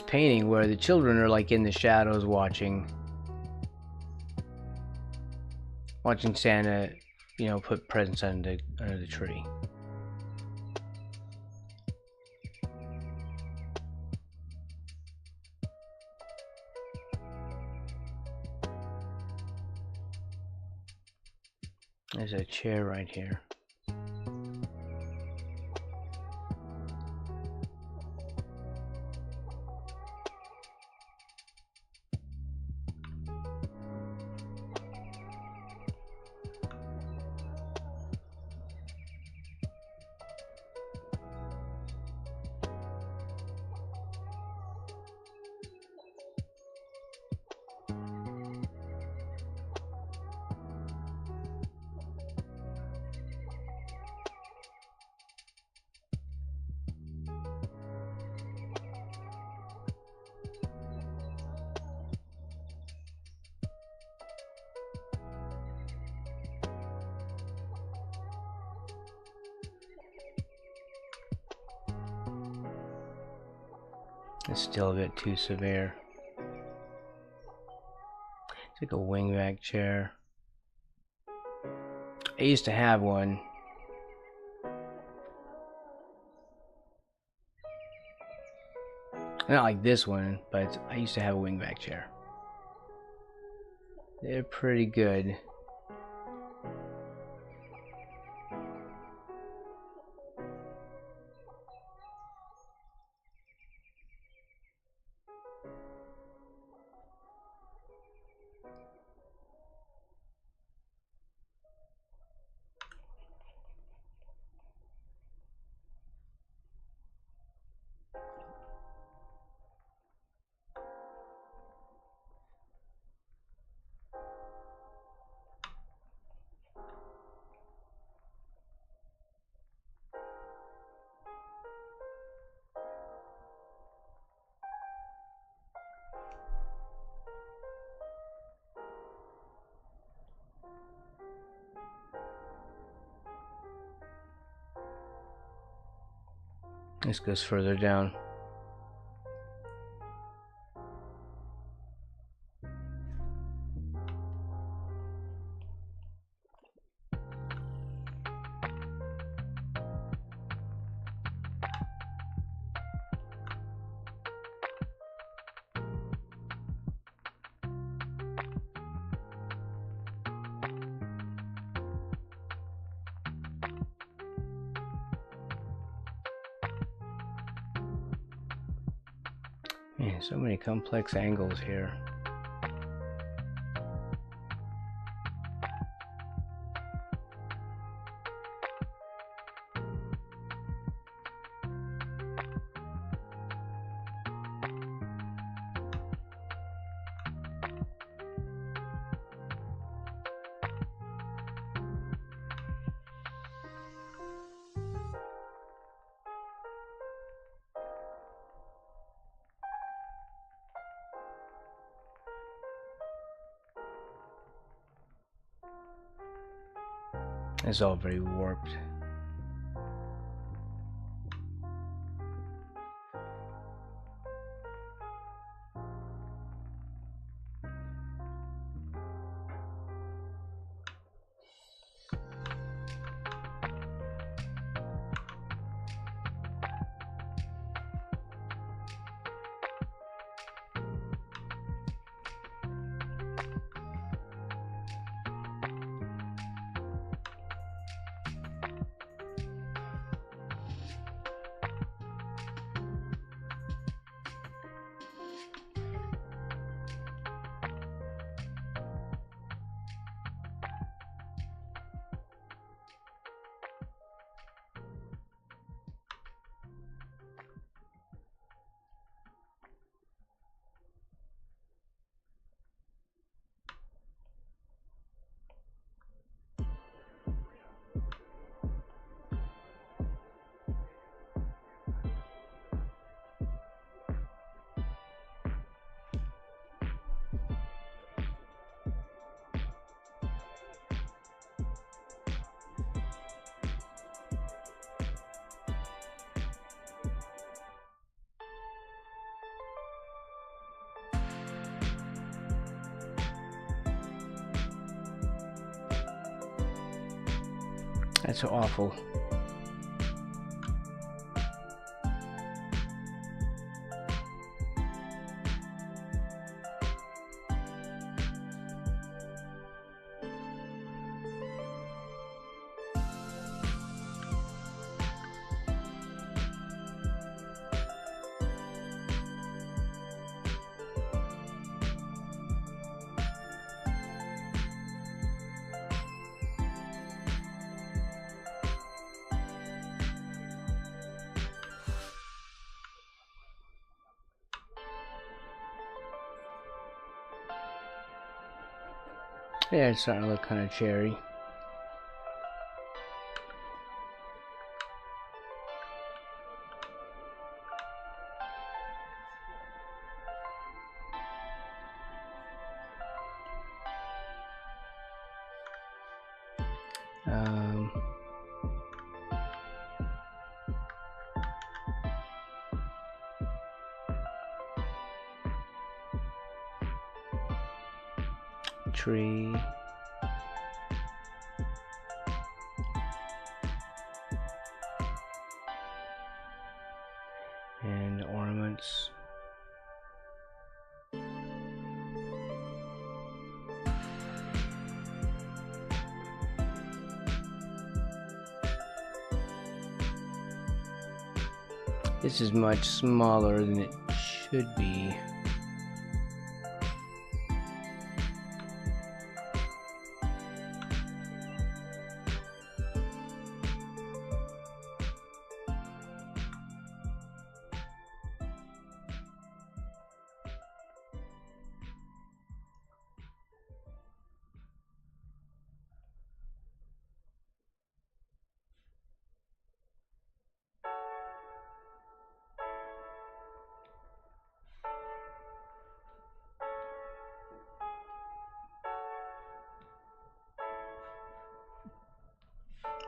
painting where the children are like in the shadows watching Santa, you know, put presents under the tree. There's a chair right here. It's still a bit too severe. It's like a wingback chair. I used to have one. Not like this one, but I used to have a wingback chair. They're pretty good. This goes further down. Man, so many complex angles here. It's all very warped. That's awful. Yeah, it's starting to look kind of cherry. Tree. And ornaments. This is much smaller than it should be.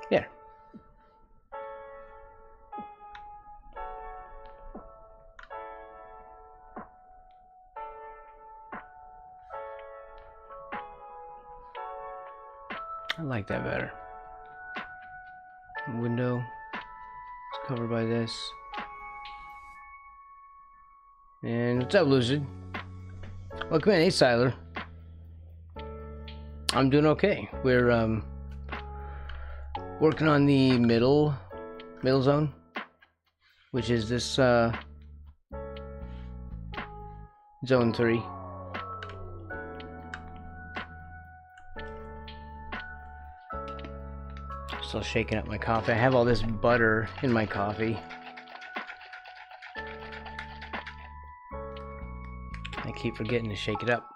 There. I like that better. Window is covered by this. And what's up, Lucid? Welcome in, hey Siler. I'm doing okay. We're working on the middle zone, which is this Zone 3. Still shaking up my coffee. I have all this butter in my coffee. I keep forgetting to shake it up.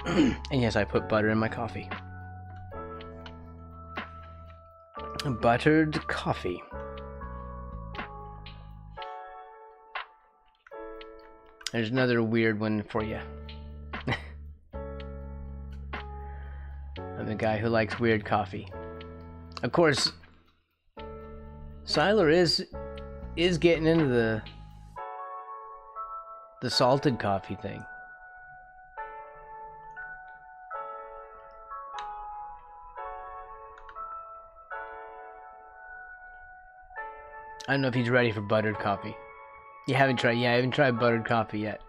And yes, I put butter in my coffee. Buttered coffee. There's another weird one for you. I'm the guy who likes weird coffee. Of course, Siler is getting into the salted coffee thing. I don't know if he's ready for buttered coffee. You haven't tried? Yeah, I haven't tried buttered coffee yet.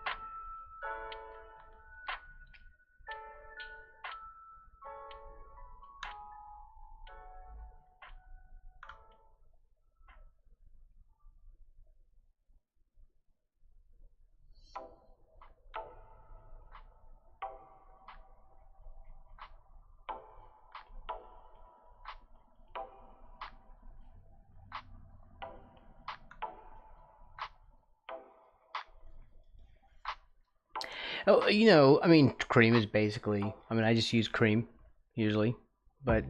Oh, you know, I mean, cream is basically, I mean, I just use cream, usually, but,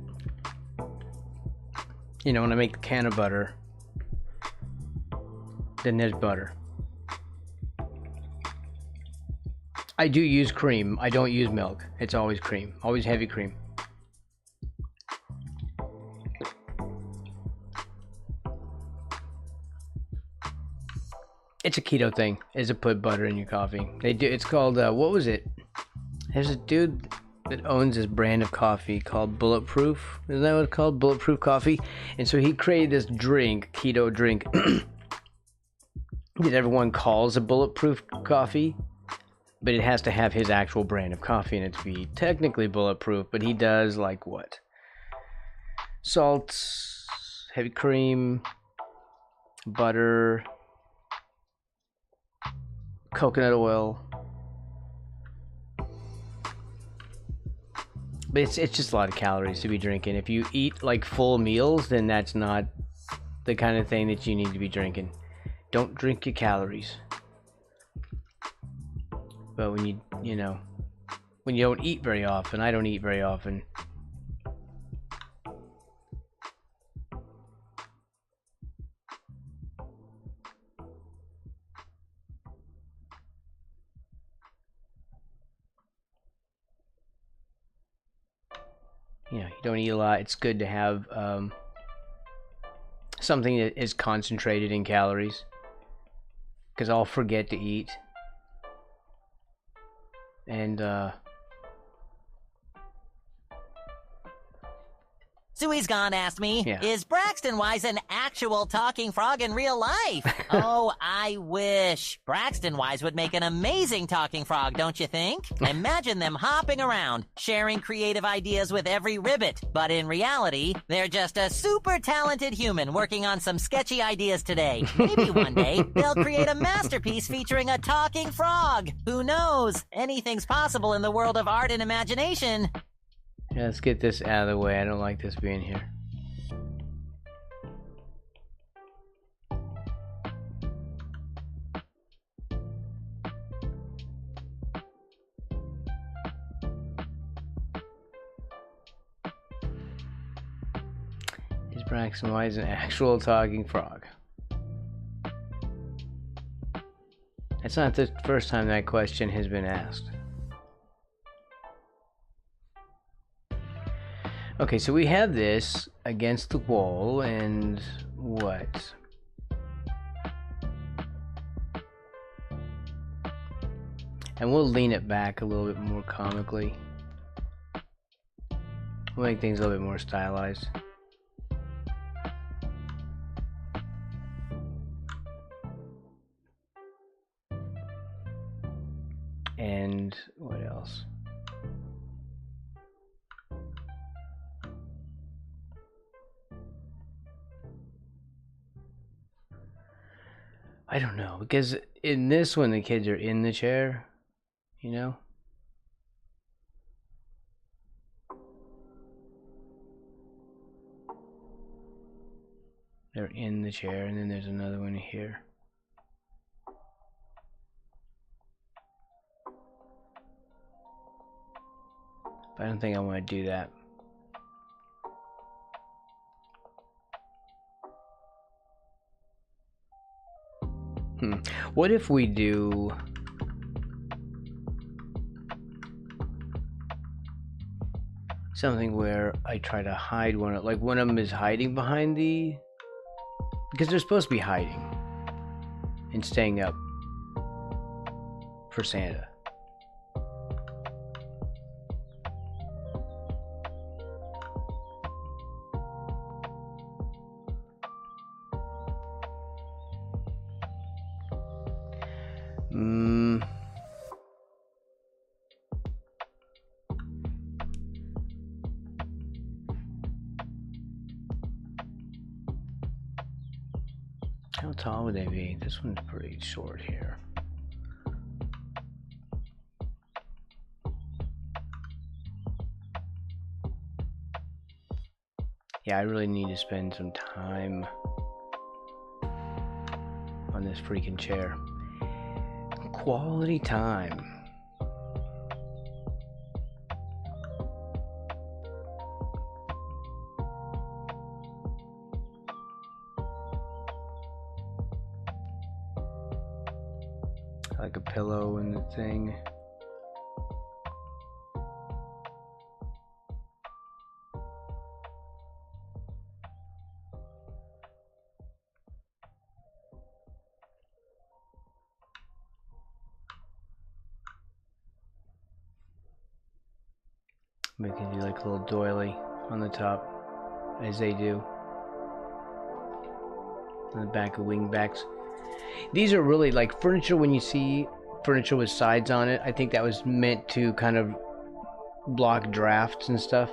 you know, when I make the can of butter, then there's butter. I do use cream, I don't use milk, it's always cream, always heavy cream. It's a keto thing, is to put butter in your coffee. They do. It's called what was it? There's a dude that owns this brand of coffee called Bulletproof. Isn't that what it's called? Bulletproof coffee. And so he created this drink, keto drink, that everyone calls a bulletproof coffee, but it has to have his actual brand of coffee in it to be technically bulletproof. But he does like what? Salt, heavy cream, butter, coconut oil, but it's just a lot of calories to be drinking. If you eat like full meals, then that's not the kind of thing that you need to be drinking. Don't drink your calories. But when you know, when you don't eat very often, I don't eat very often. You know, you don't eat a lot. It's good to have something that is concentrated in calories, because I'll forget to eat, and Suey's Gone asked me, Yeah. Is Braxton Wise an actual talking frog in real life? Oh, I wish. Braxton Wise would make an amazing talking frog, don't you think? Imagine them hopping around, sharing creative ideas with every ribbit. But in reality, they're just a super talented human working on some sketchy ideas today. Maybe one day, they'll create a masterpiece featuring a talking frog. Who knows? Anything's possible in the world of art and imagination. yeah, let's get this out of the way. I don't like this being here. Is Braxton Wise an actual talking frog? That's not the first time that question has been asked. Okay, so we have this against the wall, and what? And we'll lean it back a little bit more comically. We'll make things a little bit more stylized. And what else? I don't know, because in this one the kids are in the chair, you know? They're in the chair, and then there's another one here. But I don't think I want to do that. What if we do something where I try to hide one, like one of them is hiding behind the, because they're supposed to be hiding and staying up for Santa. How tall would they be? This one's pretty short here. Yeah, I really need to spend some time on this freaking chair. Quality time. Like a pillow and the thing. We can do like a little doily on the top, as they do. On the back of wingbacks. These are really like furniture. When you see furniture with sides on it, I think that was meant to kind of block drafts and stuff.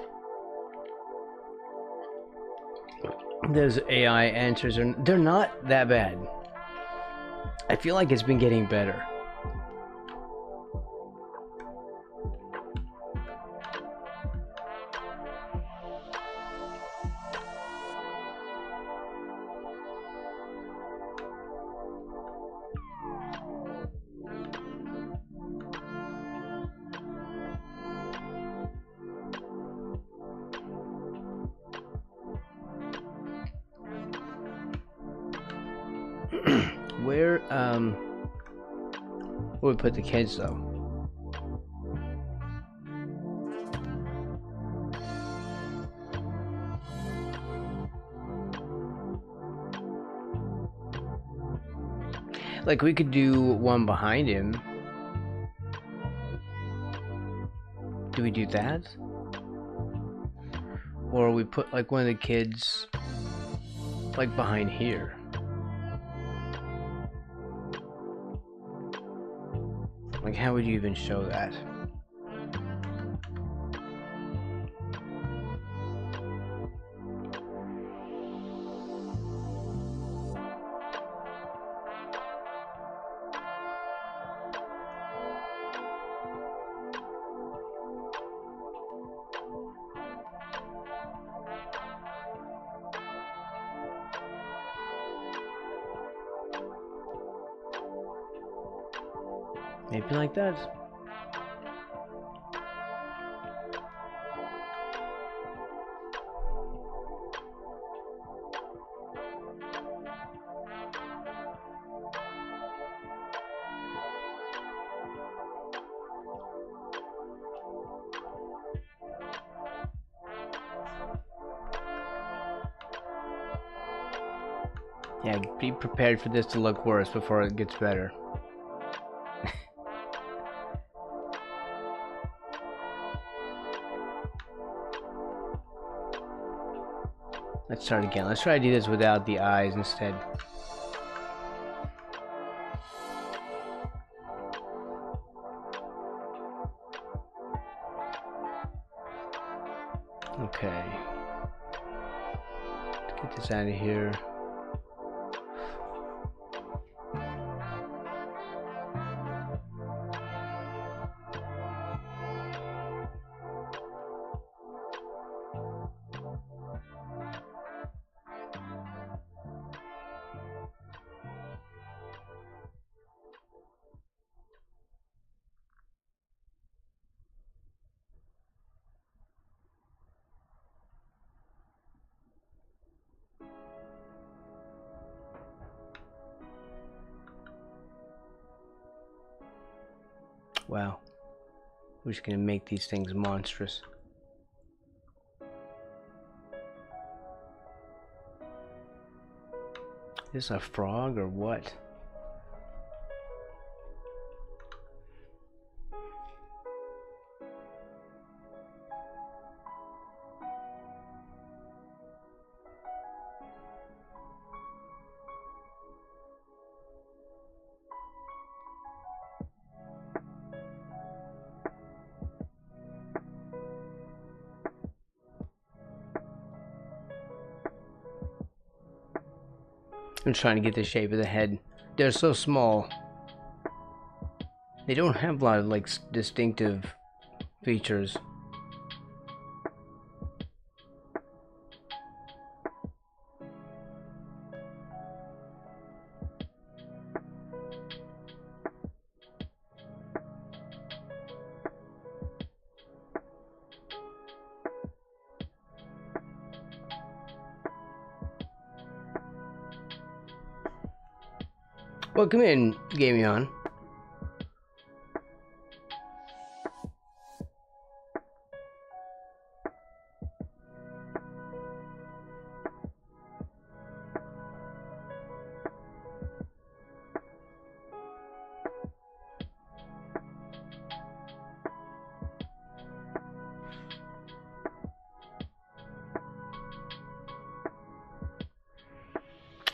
Those AI answers they're not that bad. I feel like it's been getting better. Where would we put the kids though? Like we could do one behind him. Do we do that? Or we put like one of the kids like behind here? Like, how would you even show that? Maybe like that. Yeah, be prepared for this to look worse before it gets better. Let's start again. Let's try to do this without the eyes instead. Okay. Let's get this out of here. Wow. We're just gonna make these things monstrous. Is this a frog or what? I'm trying to get the shape of the head. They're so small. They don't have a lot of like distinctive features. Welcome in, Gaming On.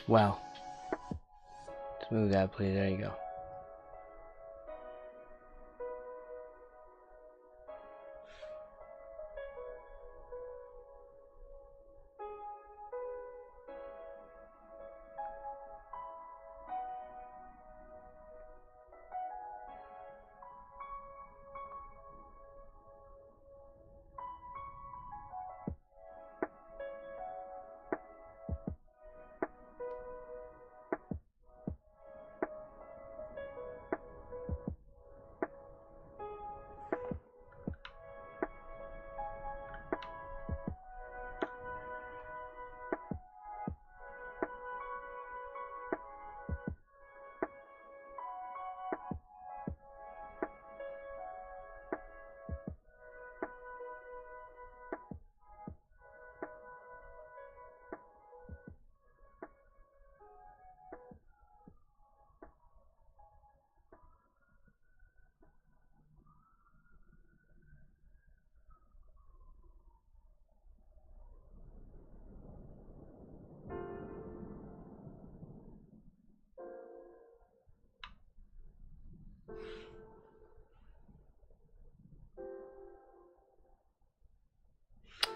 Wow. Let's move that, please. There you go.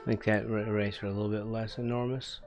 Make that eraser a little bit less enormous.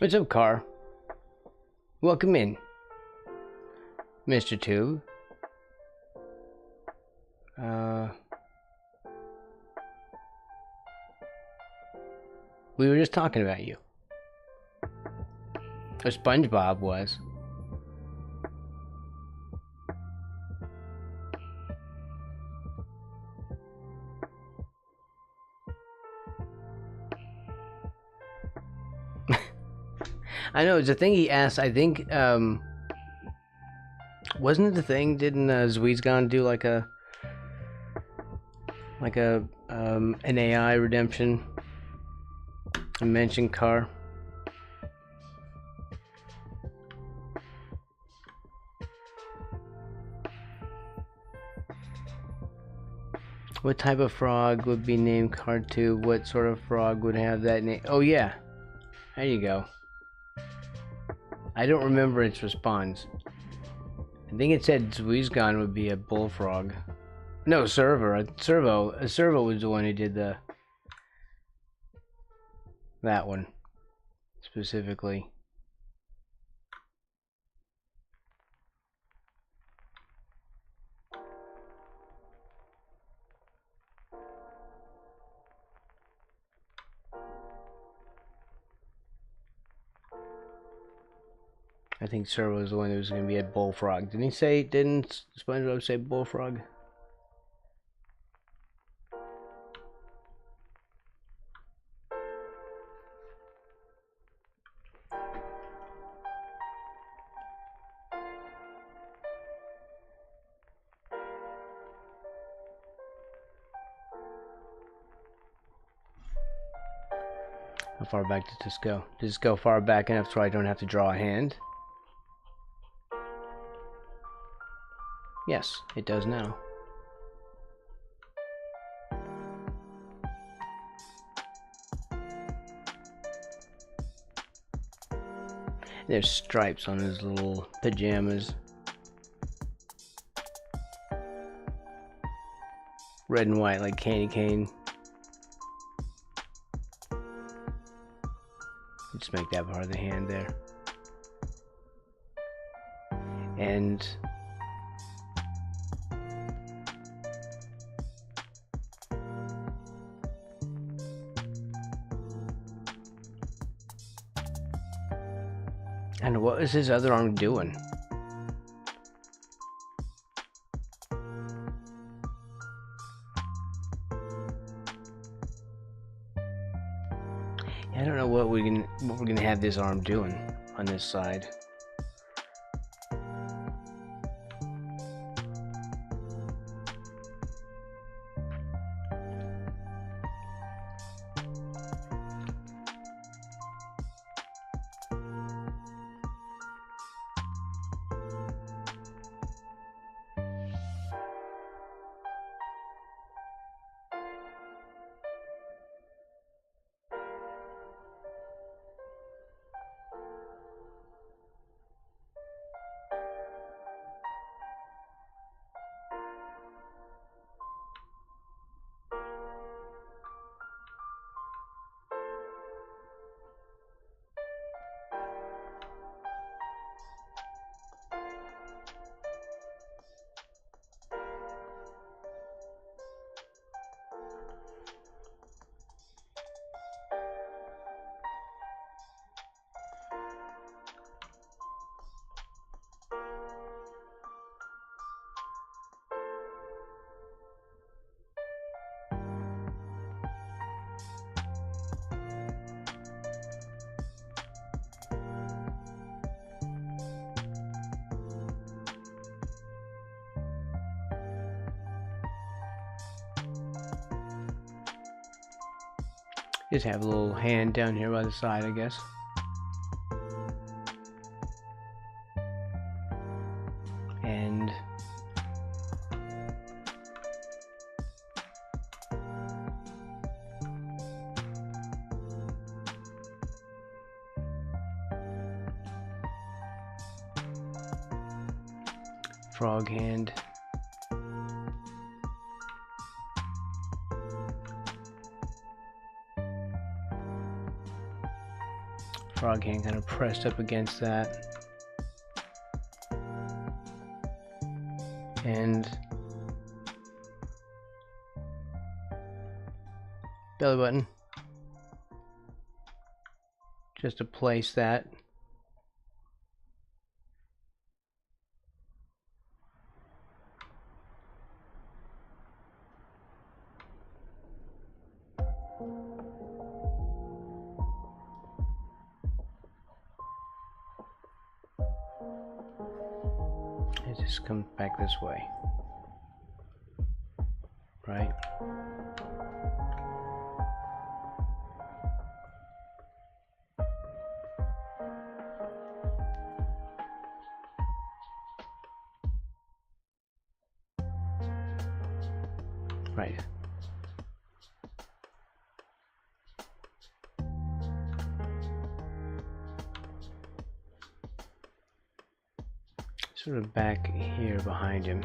What's up, car? Welcome in, Mr. Tube. We were just talking about you. Or SpongeBob was. I know, it's a thing he asked, I think, wasn't it the thing, didn't Zweezgon do like an AI redemption? I mentioned car. What type of frog would be named Cartube? What sort of frog would have that name? Oh yeah, there you go. I don't remember its response. I think it said Zweezgon would be a bullfrog. No, Servo was the one who did that one specifically. I think Servo was the one that was going to be a bullfrog. Didn't SpongeBob say bullfrog? How far back did this go? Does this go far back enough so I don't have to draw a hand? Yes, it does now. There's stripes on his little pajamas. Red and white like candy cane. Just make that part of the hand there. And what is his other arm doing? I don't know what we're gonna have this arm doing on this side. Just have a little hand down here by the side, I guess. And frog hand. frog hand kind of pressed up against that. And belly button. Just to place that. It just comes back this way, right? Right. Sort of back here behind him.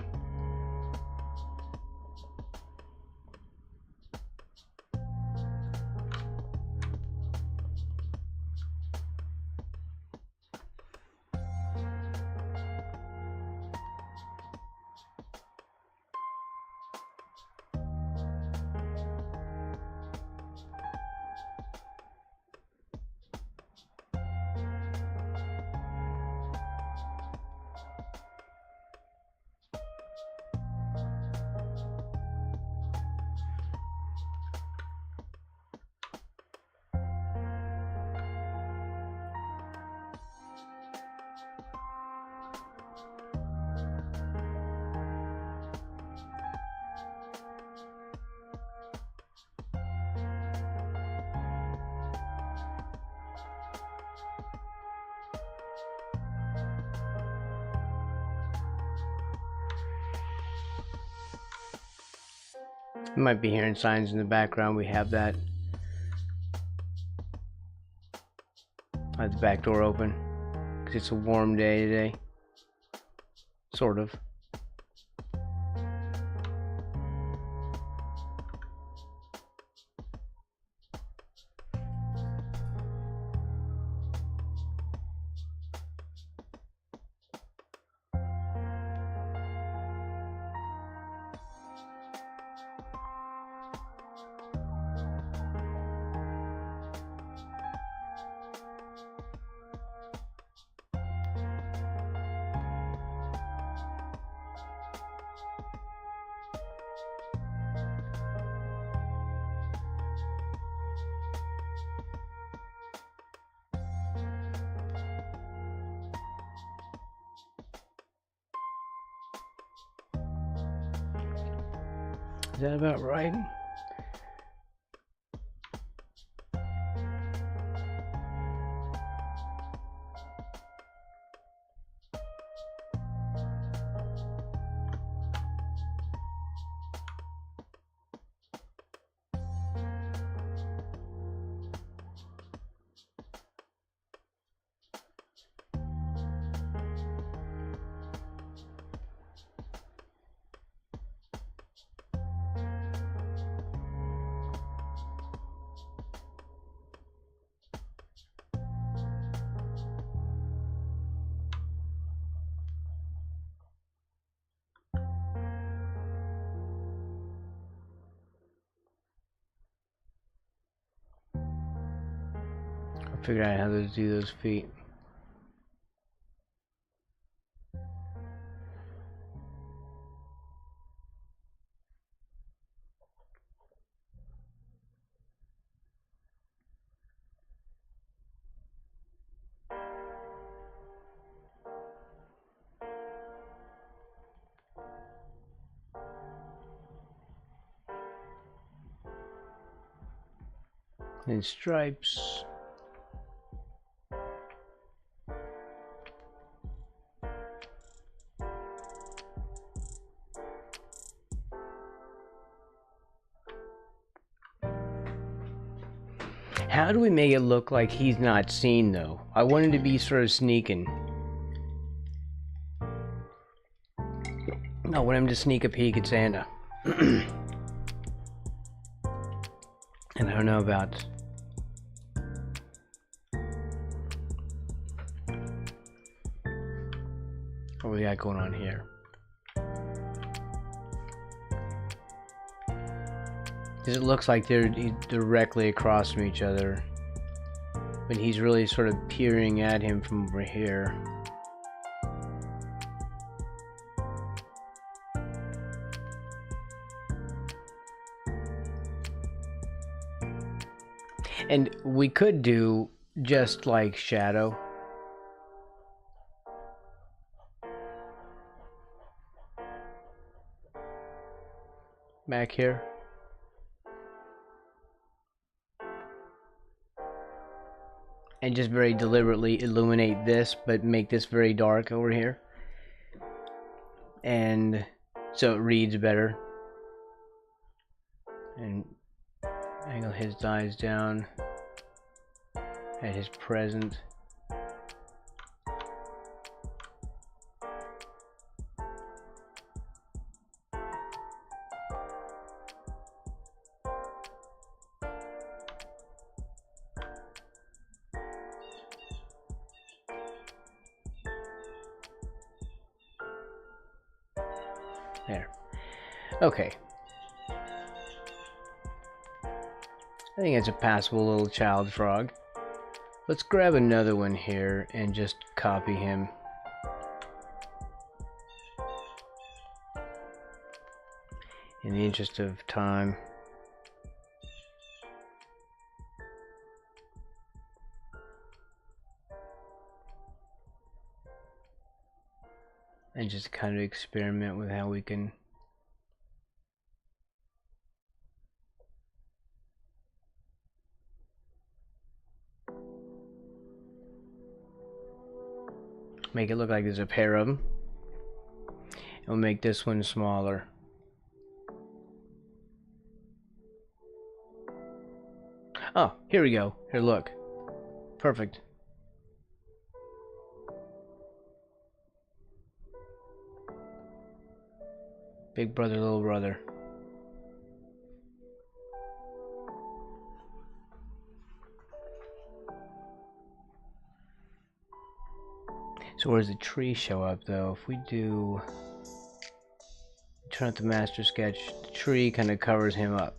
You might be hearing signs in the background. We have that. I have the back door open because it's a warm day today. Sort of. Is that about right? Figure out how to do those feet. And stripes. How do we make it look like he's not seen though? I want him to be sort of sneaking. I want him to sneak a peek at Santa. And I don't know about we got going on here? Because it looks like they're directly across from each other, but he's really sort of peering at him from over here. And we could do just like shadow. Back here. And just very deliberately illuminate this, but make this very dark over here. And so it reads better. And angle his eyes down at his present. There. Okay. I think it's a passable little child frog. Let's grab another one here and just copy him. In the interest of time. And just kind of experiment with how we can make it look like there's a pair of them. And we'll make this one smaller. Oh, here we go. Here, look. Perfect. Big brother, little brother. So where does the tree show up though? If we do turn up the master sketch, the tree kind of covers him up.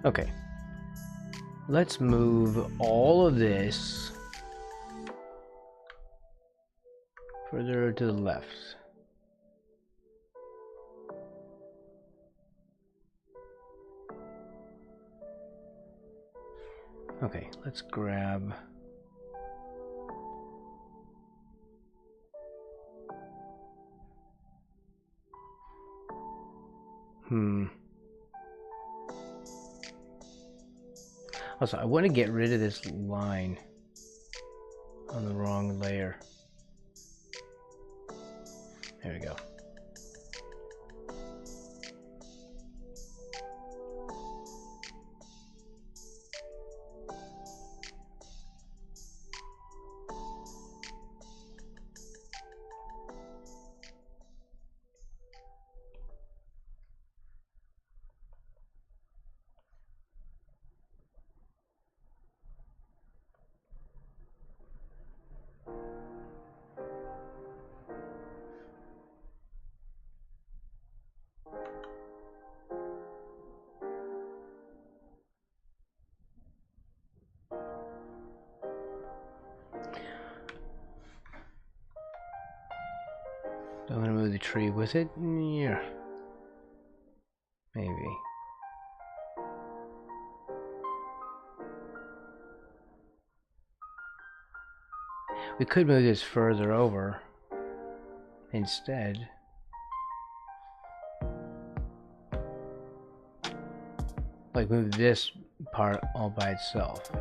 Okay, let's move all of this further to the left. Okay, let's grab Also, I want to get rid of this line on the wrong layer. There we go. the tree with it? Yeah. Maybe. We could move this further over instead. Like move this part all by itself.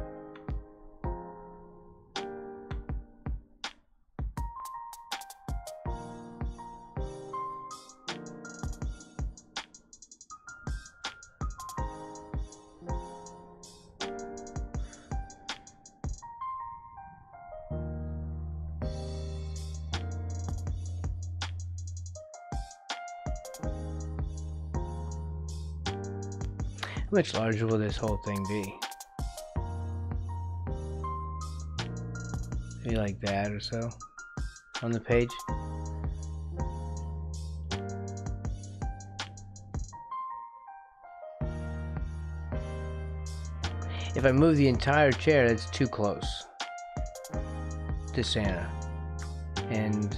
How much larger will this whole thing be? Maybe like that or so on the page. If I move the entire chair, that's too close to Santa. And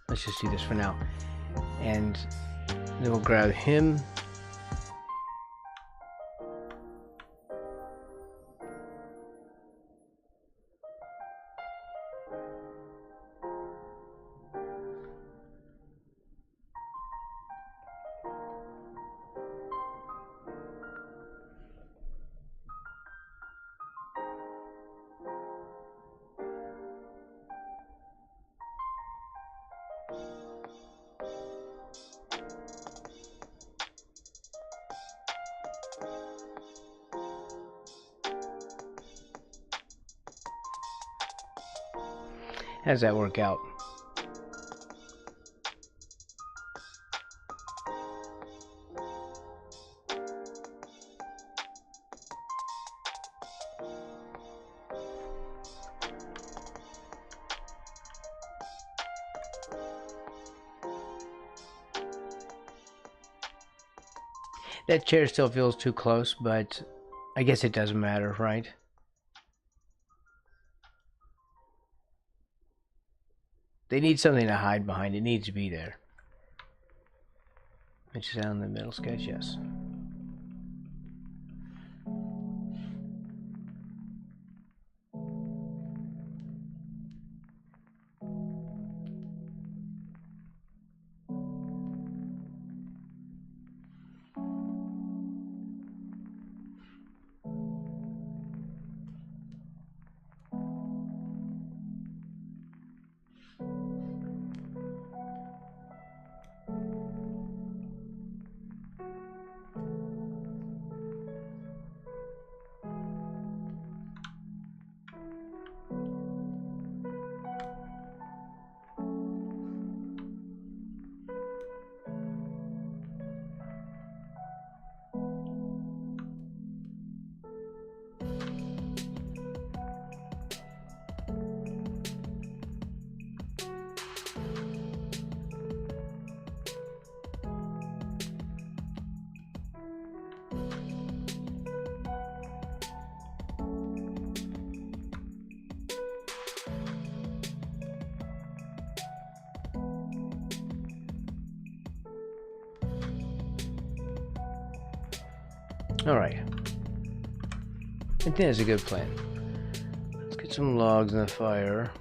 let's just do this for now. And then we'll grab him. How does that work out? That chair still feels too close, but I guess it doesn't matter, right? They need something to hide behind. It needs to be there. Which is down in the middle sketch, yes. Alright. I think that's a good plan. Let's get some logs in the fire.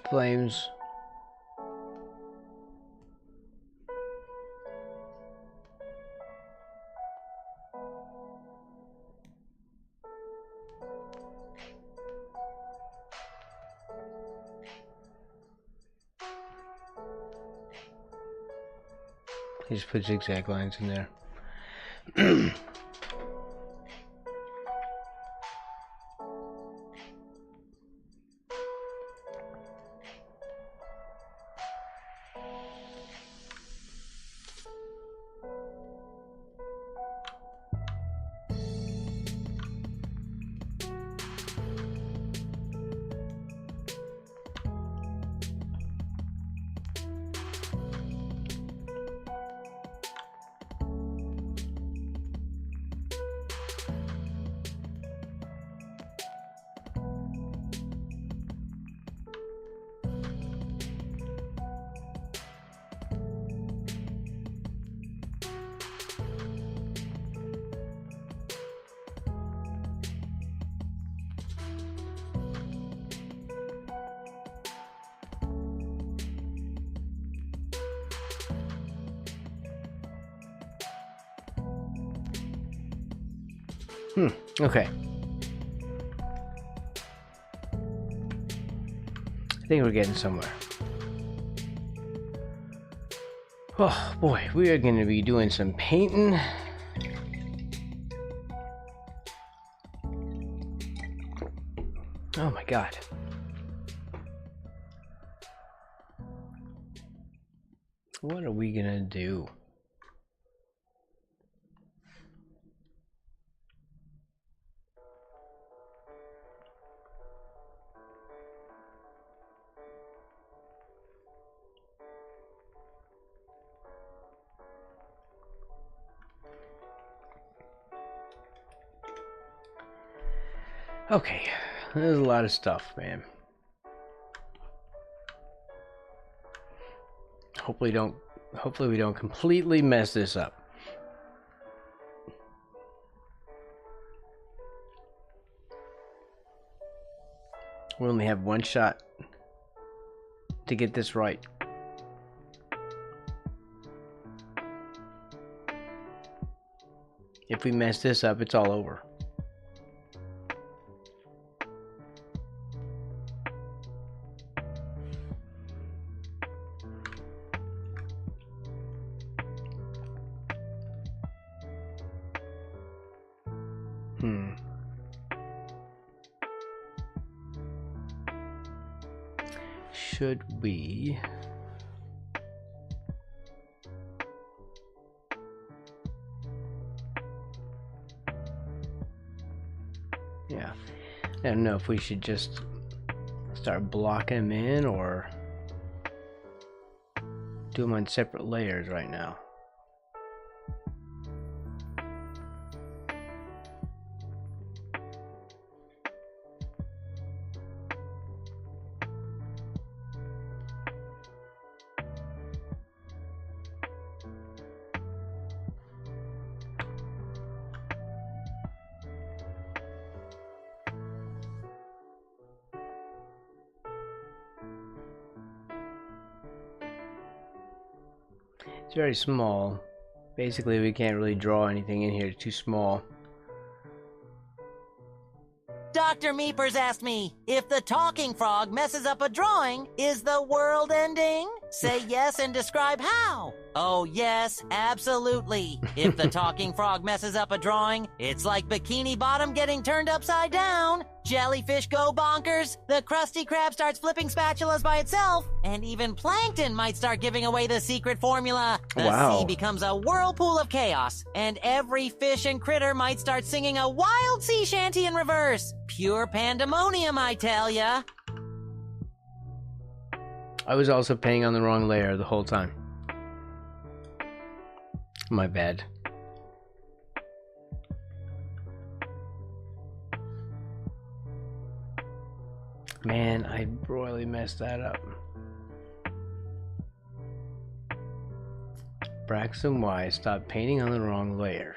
Flames. You just put zigzag lines in there. Okay. I think we're getting somewhere. Oh boy, we are going to be doing some painting. Oh my god. What are we gonna do? Okay, there's a lot of stuff, man. Hopefully we don't completely mess this up. We only have one shot to get this right. If we mess this up, it's all over. Should we... Yeah, I don't know if we should just start blocking them in or do them on separate layers right now. It's very small. Basically, we can't really draw anything in here. It's too small. Dr. Meepers asked me, if the talking frog messes up a drawing, is the world ending? Say yes and describe how. Oh yes, absolutely. If the talking frog messes up a drawing, it's like Bikini Bottom getting turned upside down. Jellyfish go bonkers, the Krusty Krab starts flipping spatulas by itself, and even Plankton might start giving away the secret formula. The sea becomes a whirlpool of chaos, and every fish and critter might start singing a wild sea shanty in reverse. Pure pandemonium, I tell ya. I was also painting on the wrong layer the whole time. My bad. Man, I royally messed that up. Braxton Y, stop painting on the wrong layer.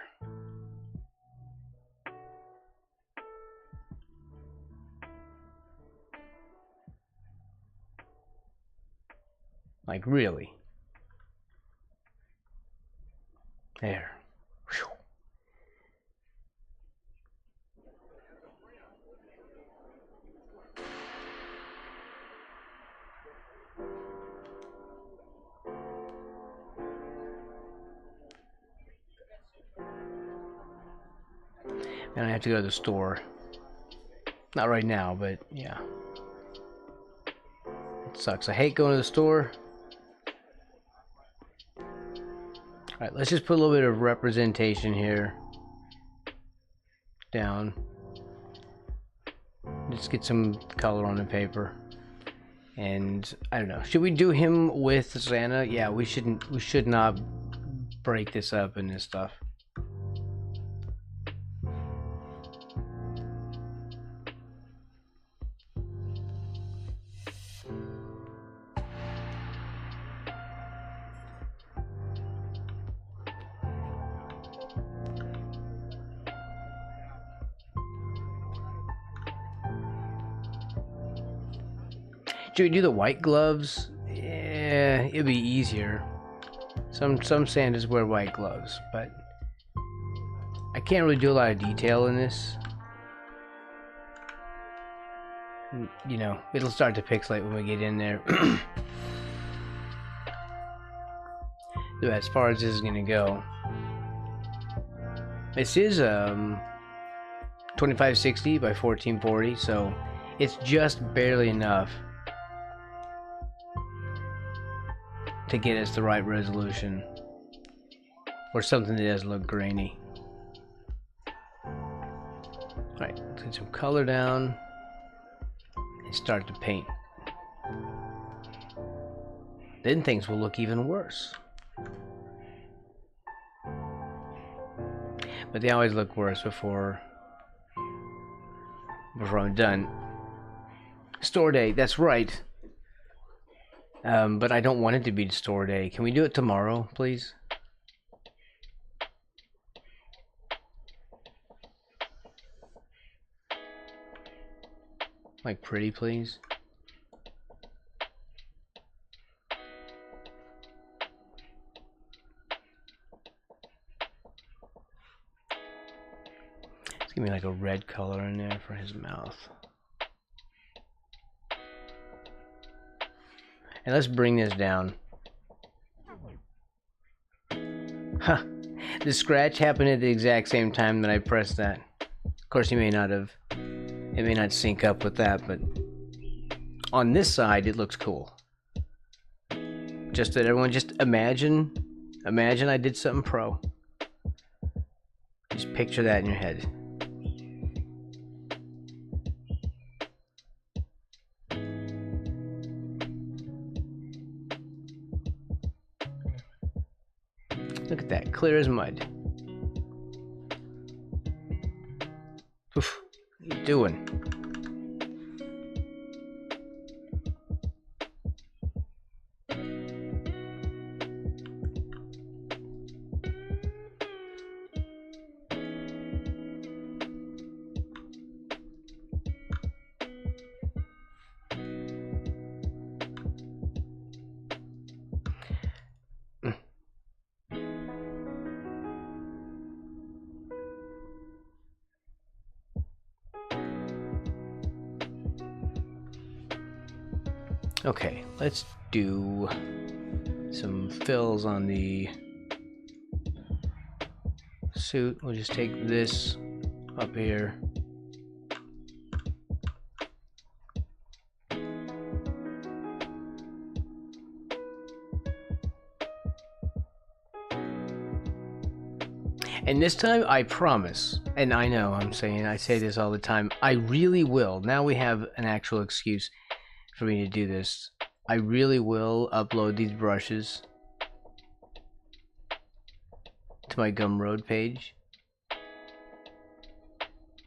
Like, really? There. Whew. And I have to go to the store. Not right now, but yeah. It sucks. I hate going to the store. Alright, let's just put a little bit of representation here. Down. Just get some color on the paper. And I don't know. Should we do him with Santa? Yeah, we should not break this up in this stuff. Should we do the white gloves? Yeah, it'd be easier. Some Santas wear white gloves, but I can't really do a lot of detail in this. You know, it'll start to pixelate when we get in there. As far as this is gonna go, this is 2560 by 1440, so it's just barely enough to get us the right resolution, or something that doesn't look grainy. Alright, let's get some color down and start to paint. Then things will look even worse. But they always look worse before I'm done. Store day, that's right. But I don't want it to be store day. Can we do it tomorrow, please? Like pretty, please. Let's give me like a red color in there for his mouth. And let's bring this down. Huh. The scratch happened at the exact same time that I pressed that. Of course, it may not sync up with that, but on this side, it looks cool. Just that everyone just imagine I did something pro. Just picture that in your head. Look at that, clear as mud. Oof, what are you doing? Okay, let's do some fills on the suit. We'll just take this up here. And this time, I promise, and I know I say this all the time, I really will. Now we have an actual excuse for me to do this. I really will upload these brushes to my Gumroad page.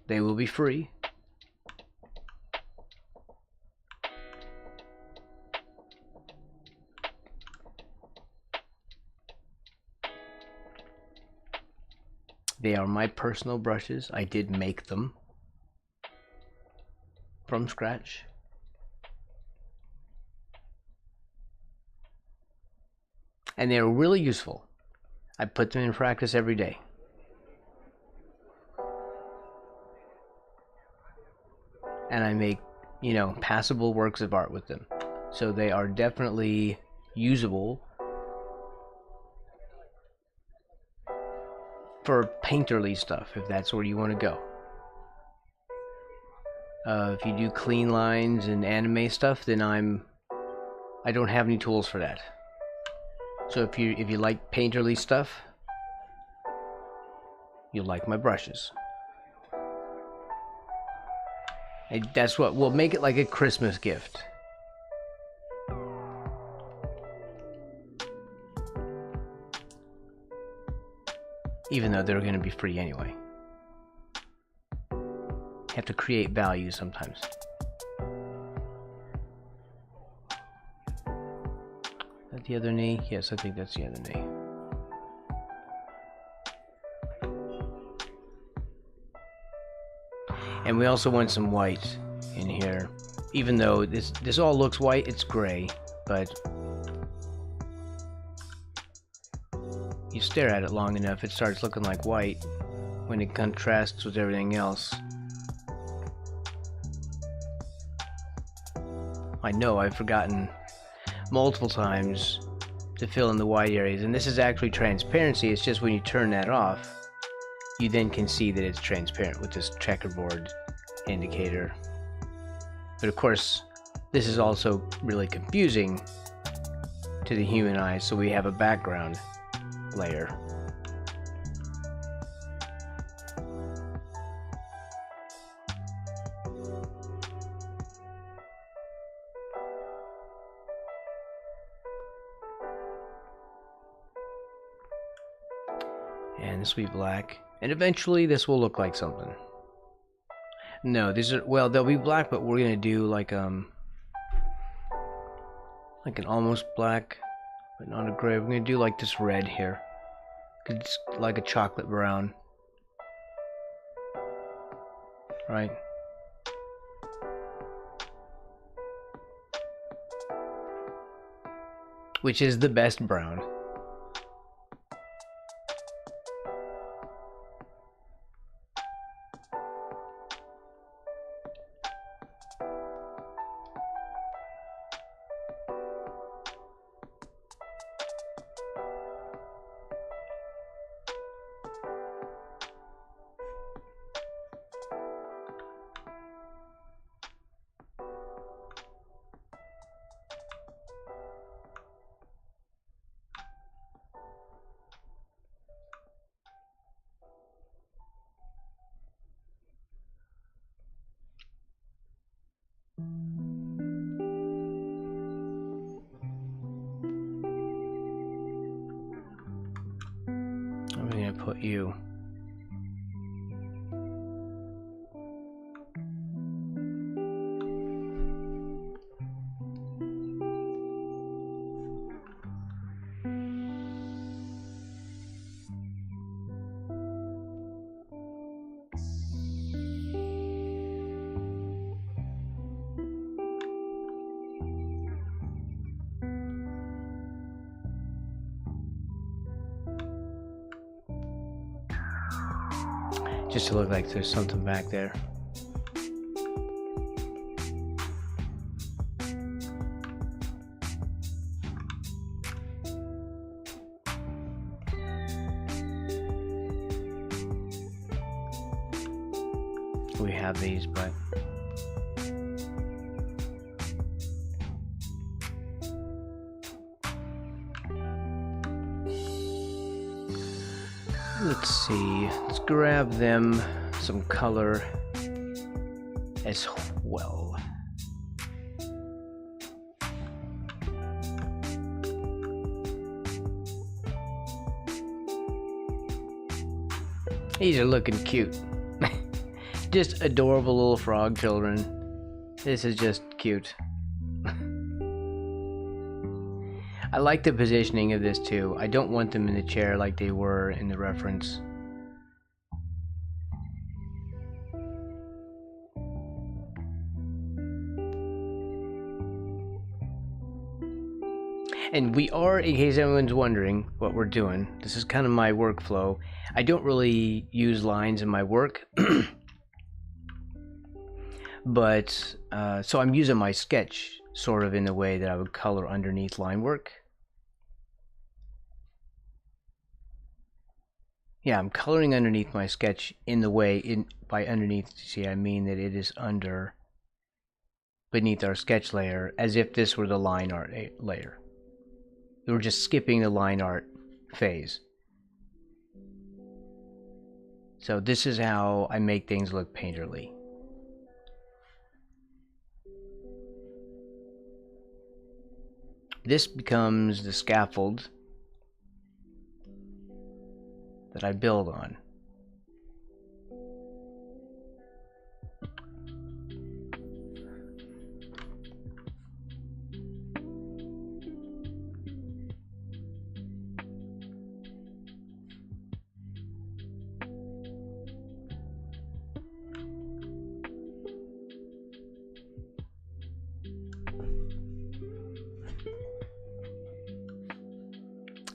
They will be free. They are my personal brushes. I did make them from scratch. And they're really useful. I put them in practice every day. And I make, you know, passable works of art with them. So they are definitely usable for painterly stuff, if that's where you want to go. If you do clean lines and anime stuff, then I don't have any tools for that. So if you like painterly stuff, you'll like my brushes. And that's what we'll make it like a Christmas gift. Even though they're going to be free anyway. You have to create value sometimes. Is that the other knee? Yes, I think that's the other knee. And we also want some white in here. Even though this all looks white, it's gray, but you stare at it long enough, it starts looking like white when it contrasts with everything else. I know I've forgotten multiple times to fill in the white areas, and this is actually transparency. It's just when you turn that off, you then can see that it's transparent with this checkerboard indicator. But of course, this is also really confusing to the human eye, so we have a background layer. And this will be black, and eventually this will look like something. No, these are, well, they'll be black, but we're gonna do like an almost black, but not a gray. We're gonna do like this red here. It's like a chocolate brown. Right? Which is the best brown. I'm gonna put you. Just to look like there's something back there. We have these, but let's see. Let's grab them some color as well. These are looking cute. Just adorable little frog children. This is just cute. I like the positioning of this too. I don't want them in the chair like they were in the reference. And we are, in case anyone's wondering what we're doing, this is kind of my workflow. I don't really use lines in my work. But, so I'm using my sketch sort of in the way that I would color underneath line work. Yeah, I'm coloring underneath my sketch in the way, by underneath, see, I mean that it is beneath our sketch layer, as if this were the line art layer. We were just skipping the line art phase. So this is how I make things look painterly. This becomes the scaffold that I build on.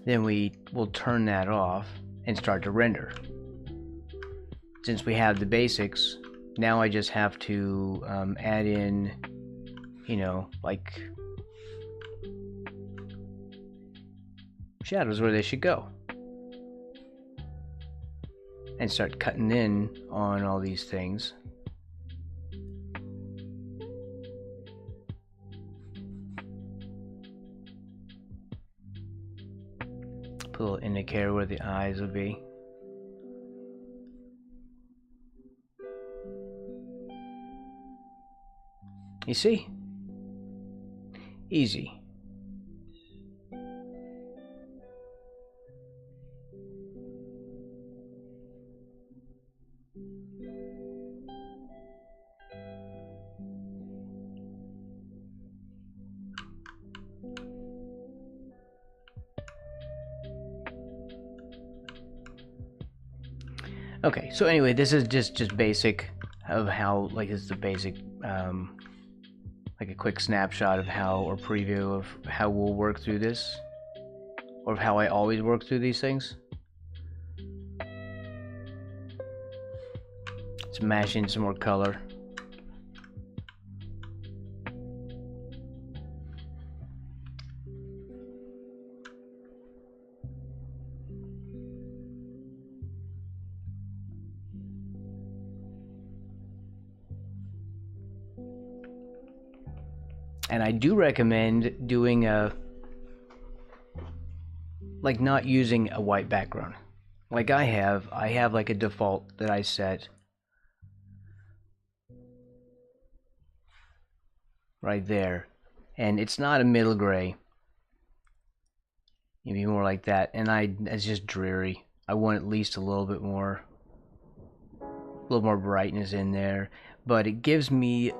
Then we will turn that off and start to render. Since we have the basics, now I just have to add in, you know, like shadows where they should go. And start cutting in on all these things. Put a little indicator where the eyes will be. You see? Easy. Okay, so anyway, this is just basic of how, like, it's the basic, like a quick snapshot of how, or preview of how we'll work through this, or of how I always work through these things. Let's mash in some more color. And I do recommend doing like not using a white background. Like I have like a default that I set right there. And it's not a middle gray. Maybe more like that. And it's just dreary. I want at least a little more brightness in there. But it gives me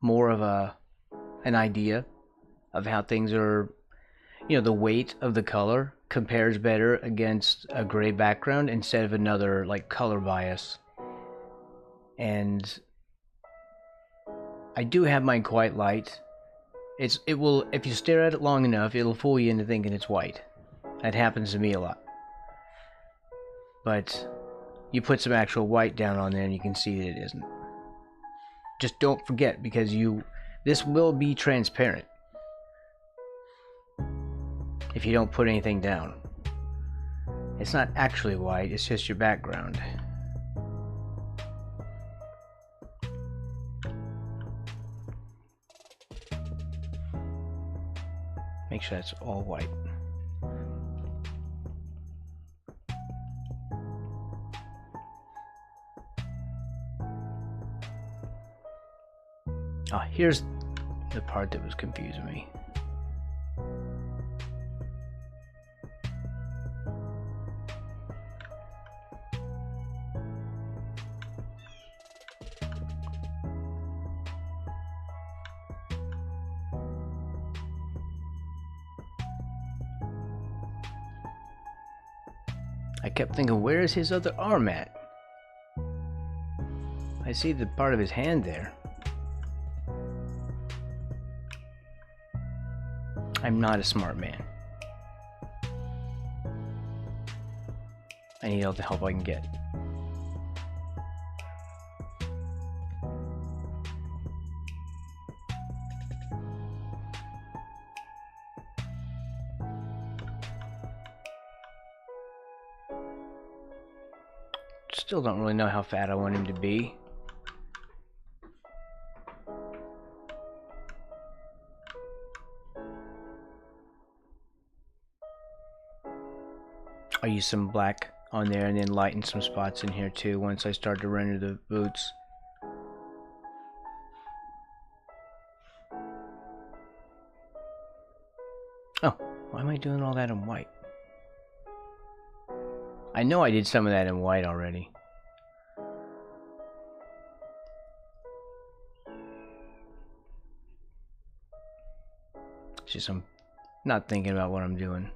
more of an idea of how things are, you know, the weight of the color compares better against a gray background instead of another like color bias. And I do have mine quite light. It will, if you stare at it long enough, it'll fool you into thinking it's white. That happens to me a lot. But you put some actual white down on there and you can see that it isn't. Just don't forget, because this will be transparent if you don't put anything down. It's not actually white, it's just your background. Make sure that's all white. Ah, here's the part that was confusing me. I kept thinking, where is his other arm at? I see the part of his hand there. I'm not a smart man. I need all the help I can get. still don't really know how fat I want him to be. I'll use some black on there and then lighten some spots in here too once I start to render the boots. Oh, why am I doing all that in white? I know I did some of that in white already. It's just I'm not thinking about what I'm doing.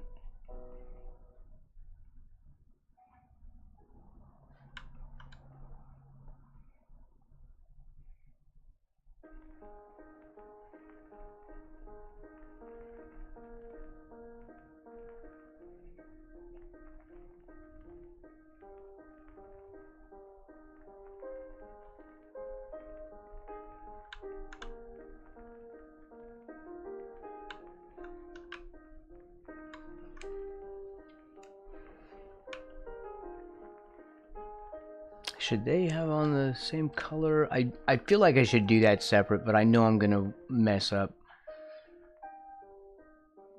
Should they have on the same color? I feel like I should do that separate, but I know I'm gonna mess up.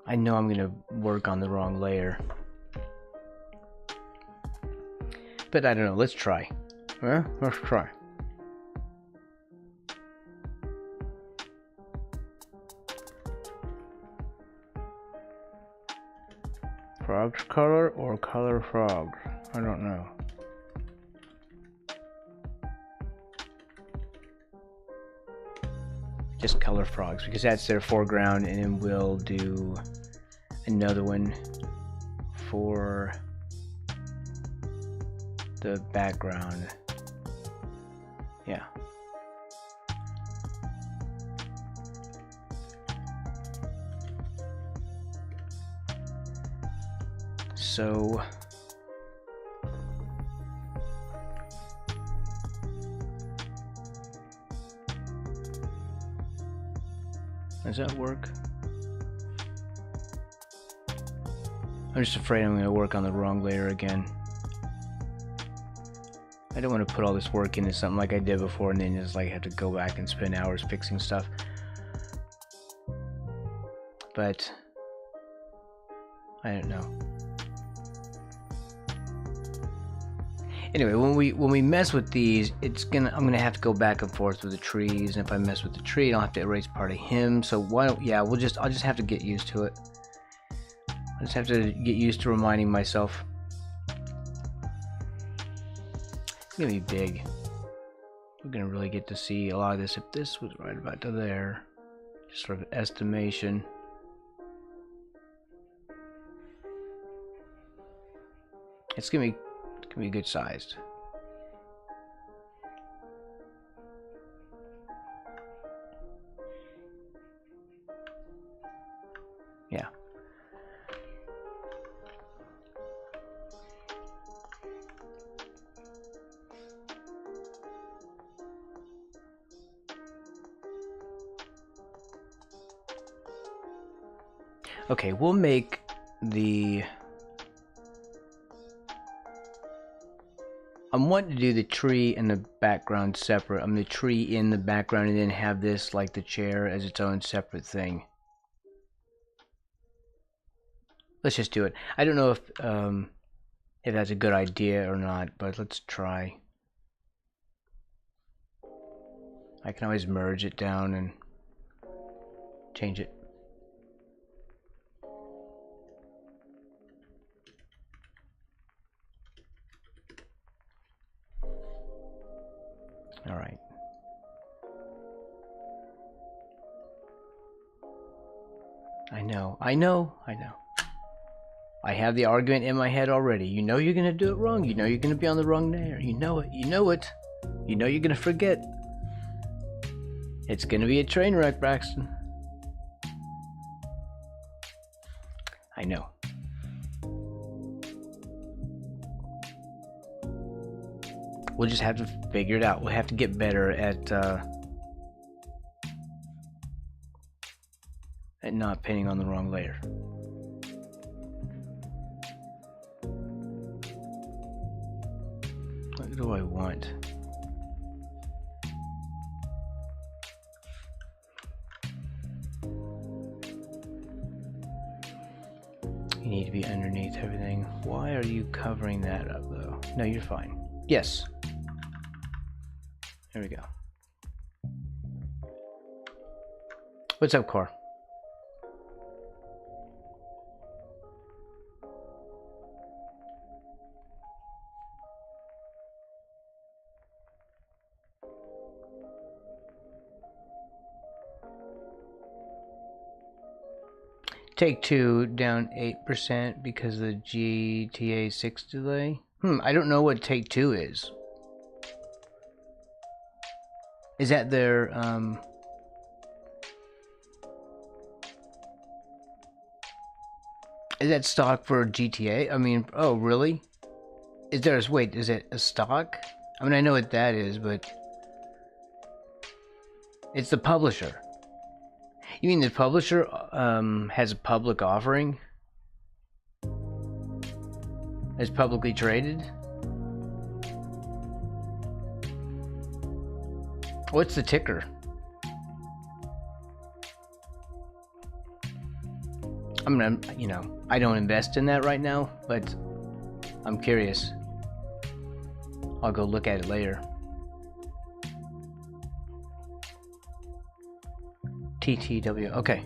I know I'm gonna work on the wrong layer. But I don't know, let's try. Huh? Let's try. Frogs color or color frogs? I don't know. Just color frogs because that's their foreground, and then we'll do another one for the background. Yeah. So does that work? I'm just afraid I'm going to work on the wrong layer again. I don't want to put all this work into something like I did before and then just like have to go back and spend hours fixing stuff. But I don't know. Anyway, when we mess with these, I'm gonna have to go back and forth with the trees, and if I mess with the tree, I'll have to erase part of him. So why don't I'll just have to get used to it. I just have to get used to reminding myself. It's gonna be big. We're gonna really get to see a lot of this if this was right about to there. Just sort of estimation. It's gonna be good sized. Yeah. Okay, we'll make the... I'm wanting to do the tree and the background separate. I'm the tree in the background and then have this like the chair as its own separate thing. Let's just do it. I don't know if that's a good idea or not, but let's try. I can always merge it down and change it. All right. I know. I have the argument in my head already. You know you're gonna do it wrong. You know you're gonna be on the wrong layer. You know it. You know it. You know you're gonna forget. It's gonna be a train wreck, Braxton. I know. We'll just have to figure it out. We'll have to get better at not painting on the wrong layer. What do I want? You need to be underneath everything. Why are you covering that up though? No, you're fine. Yes. There we go. What's up, Core? Take Two down 8% because of the GTA 6 delay. I don't know what Take Two is. Is that their is that stock for GTA? I mean, oh really? Is there a wait, is it a stock? I mean, I know what that is, but it's the publisher. You mean the publisher has a public offering? Is publicly traded? What's the ticker? I'm gonna, you know, I don't invest in that right now, but I'm curious. I'll go look at it later. TTW, okay.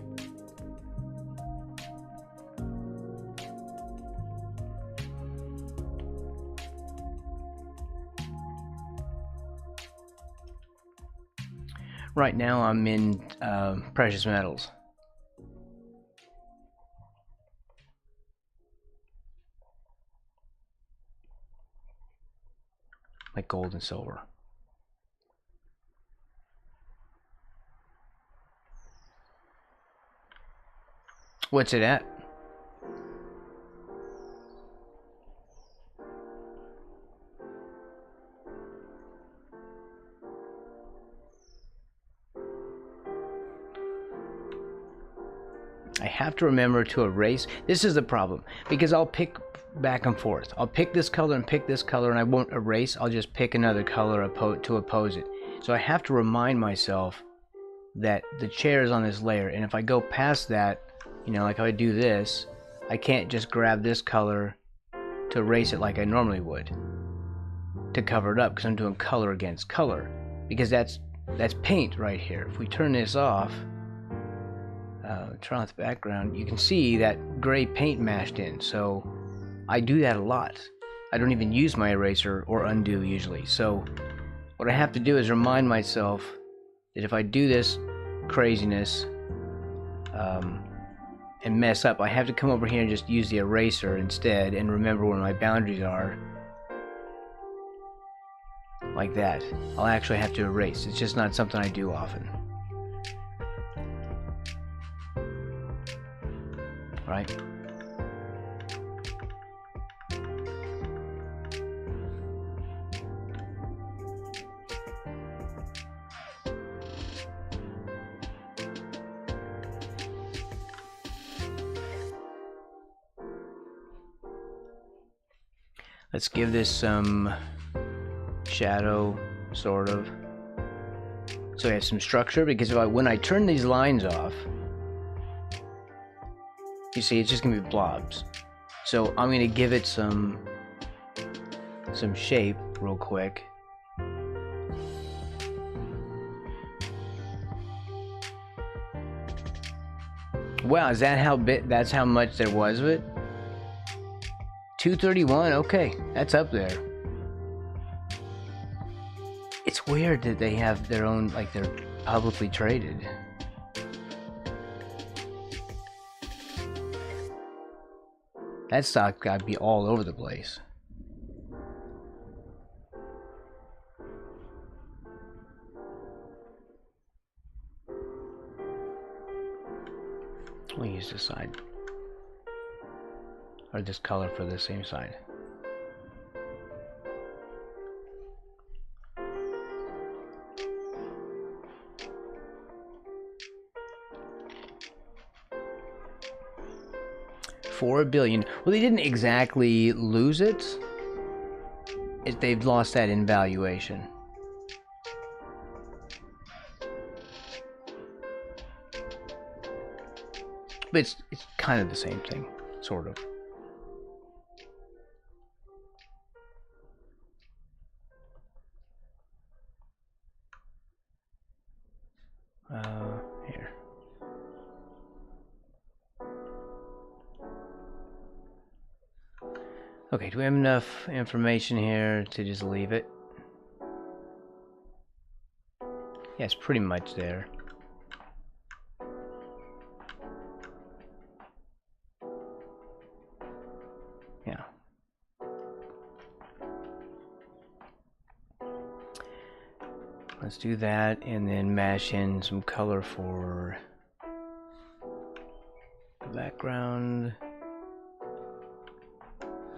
Right now I'm in precious metals. Like gold and silver. What's it at? I have to remember to erase. This is the problem, because I'll pick back and forth. I'll pick this color and pick this color, and I won't erase. I'll just pick another color to oppose it. So I have to remind myself that the chair is on this layer, and if I go past that, you know, like if I do this, I can't just grab this color to erase it like I normally would to cover it up, because I'm doing color against color, because that's paint right here. If we turn this off, turn off the background, you can see that gray paint mashed in. So I do that a lot. I don't even use my eraser or undo usually. So what I have to do is remind myself that if I do this craziness and mess up, I have to come over here and just use the eraser instead and remember where my boundaries are. Like that. I'll actually have to erase. It's just not something I do often. Right? Let's give this some shadow, sort of. So I have some structure, because when I turn these lines off, you see, it's just gonna be blobs. So I'm gonna give it some shape real quick. Wow, is that how big? That's how much there was of it? 231. Okay, that's up there. It's weird that they have their own, like they're publicly traded. That stock gotta be all over the place. We'll use this side. Or this color for the same side. $4 billion. Well, they didn't exactly lose it. they've lost that in valuation. But it's kind of the same thing, sort of. Here. Okay, do we have enough information here to just leave it? Yeah, it's pretty much there. Yeah. Let's do that and then mash in some color for the background.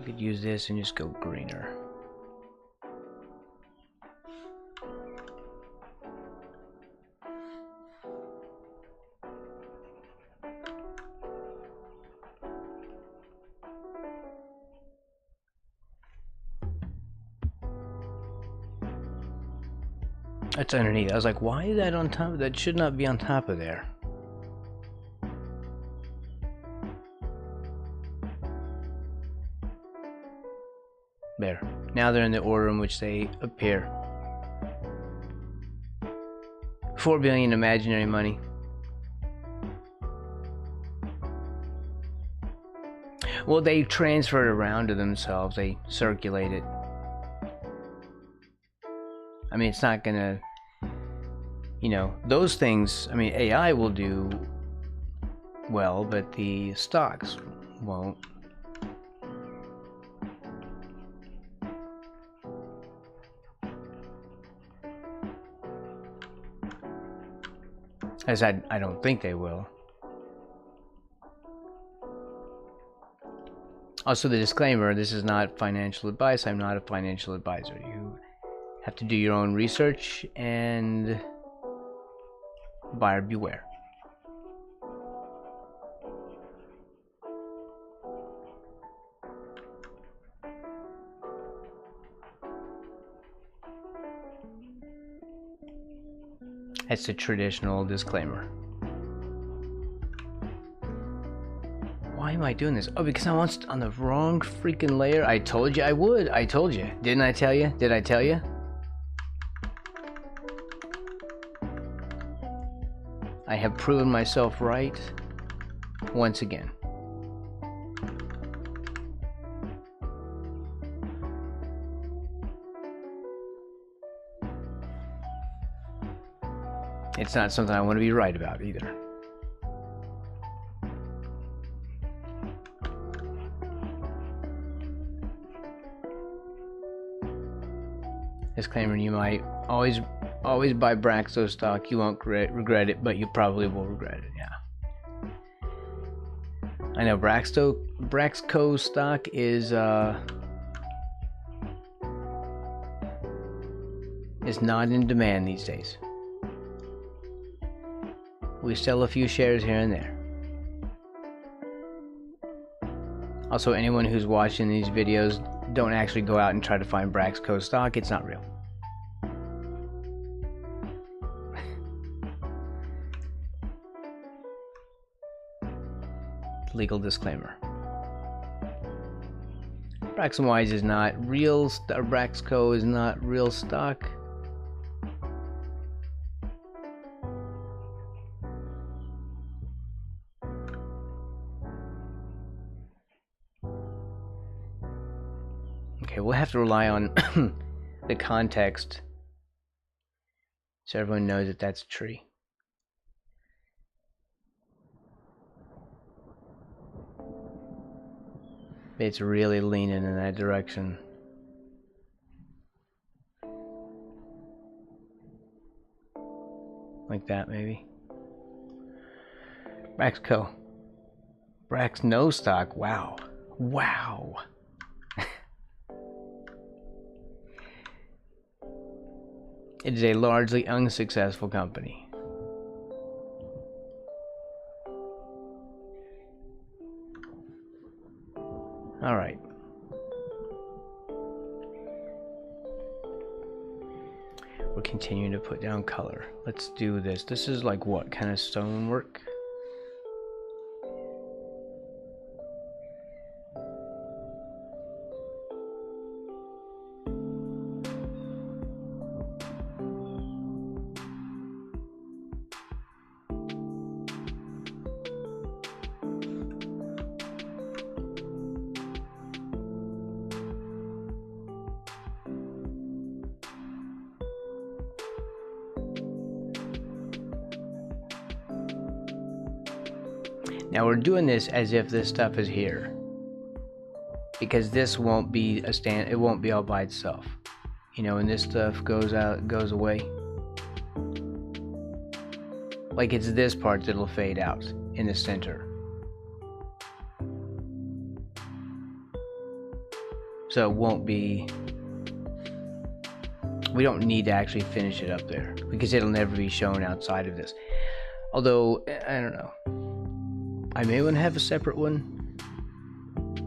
We could use this and just go greener. That's underneath. I was like, why is that on top? That should not be on top of there. There. Now they're in the order in which they appear. 4 billion imaginary money. Well, they transfer it around to themselves. They circulate it. I mean, it's not gonna, you know, those things, I mean, AI will do well, but the stocks won't. As I don't think they will. Also, the disclaimer, this is not financial advice. I'm not a financial advisor. You have to do your own research, and buyer beware. That's the traditional disclaimer. Why am I doing this? Oh, because I want on the wrong freaking layer. I told you I would. I told you. Didn't I tell you? Did I tell you? I have proven myself right once again. It's not something I want to be right about either. Disclaimer, you might always buy Braxto stock. You won't regret it, but you probably will regret it, yeah. I know Braxco stock is not in demand these days. We sell a few shares here and there. Also, anyone who's watching these videos, don't actually go out and try to find Braxco stock. It's not real. Legal disclaimer. Braxton-Wise is not real. Braxco is not real stock. Okay, we'll have to rely on the context so everyone knows that that's a tree. It's really leaning in that direction. Like that, maybe. Braxco. Brax no stock. Wow. Wow. It is a largely unsuccessful company. All right. We're continuing to put down color. Let's do this. This is like what kind of stonework? Now we're doing this as if this stuff is here, because this won't be a stand. It won't be all by itself, you know. When this stuff goes out, goes away, like it's this part that'll fade out in the center. So it won't be. We don't need to actually finish it up there because it'll never be shown outside of this. Although I don't know. I may want to have a separate one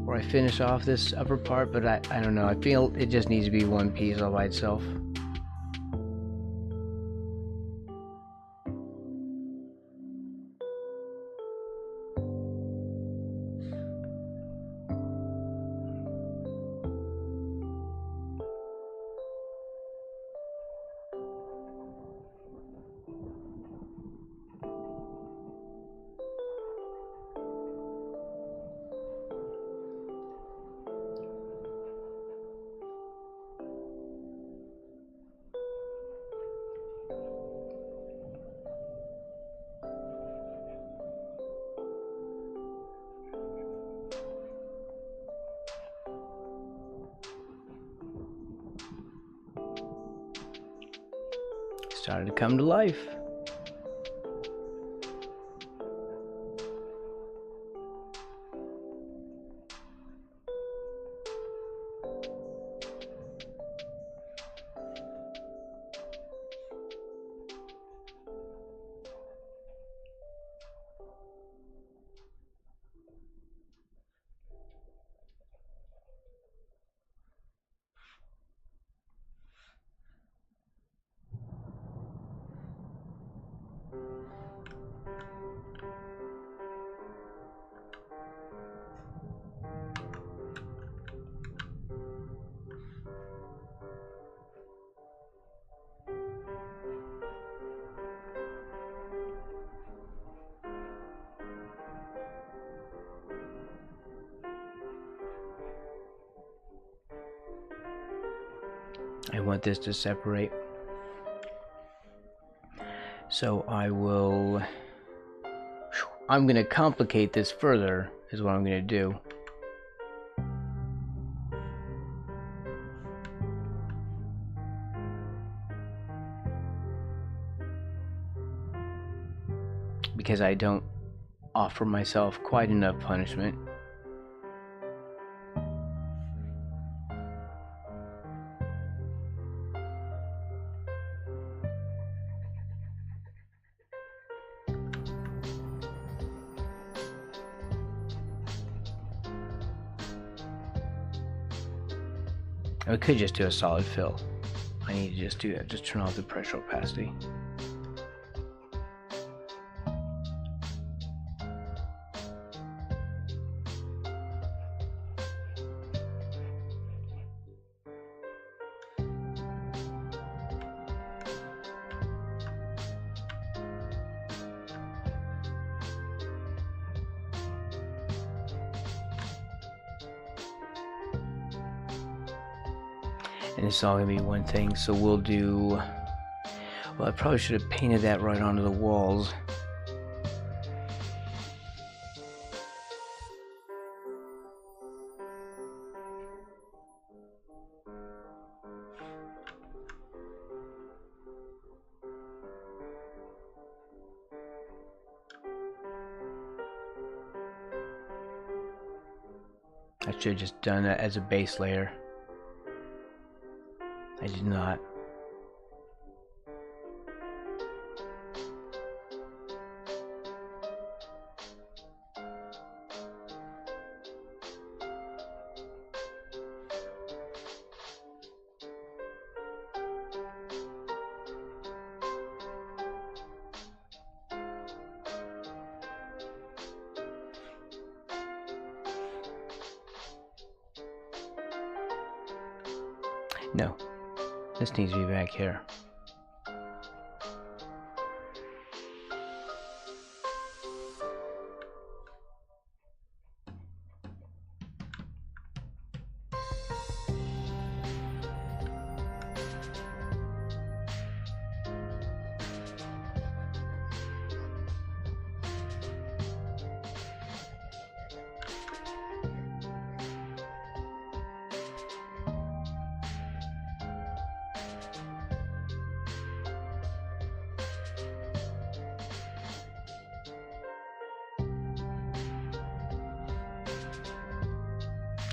where I finish off this upper part, but I don't know. I feel it just needs to be one piece all by itself. Started to come to life. I want this to separate. So I'm going to complicate this further, is what I'm going to do. Because I don't offer myself quite enough punishment. I could just do a solid fill. I need to just do that. Just turn off the pressure opacity. And it's all gonna be one thing, so we'll do, well, I probably should have painted that right onto the walls. I should have just done that as a base layer. I did not. No. This needs to be back here.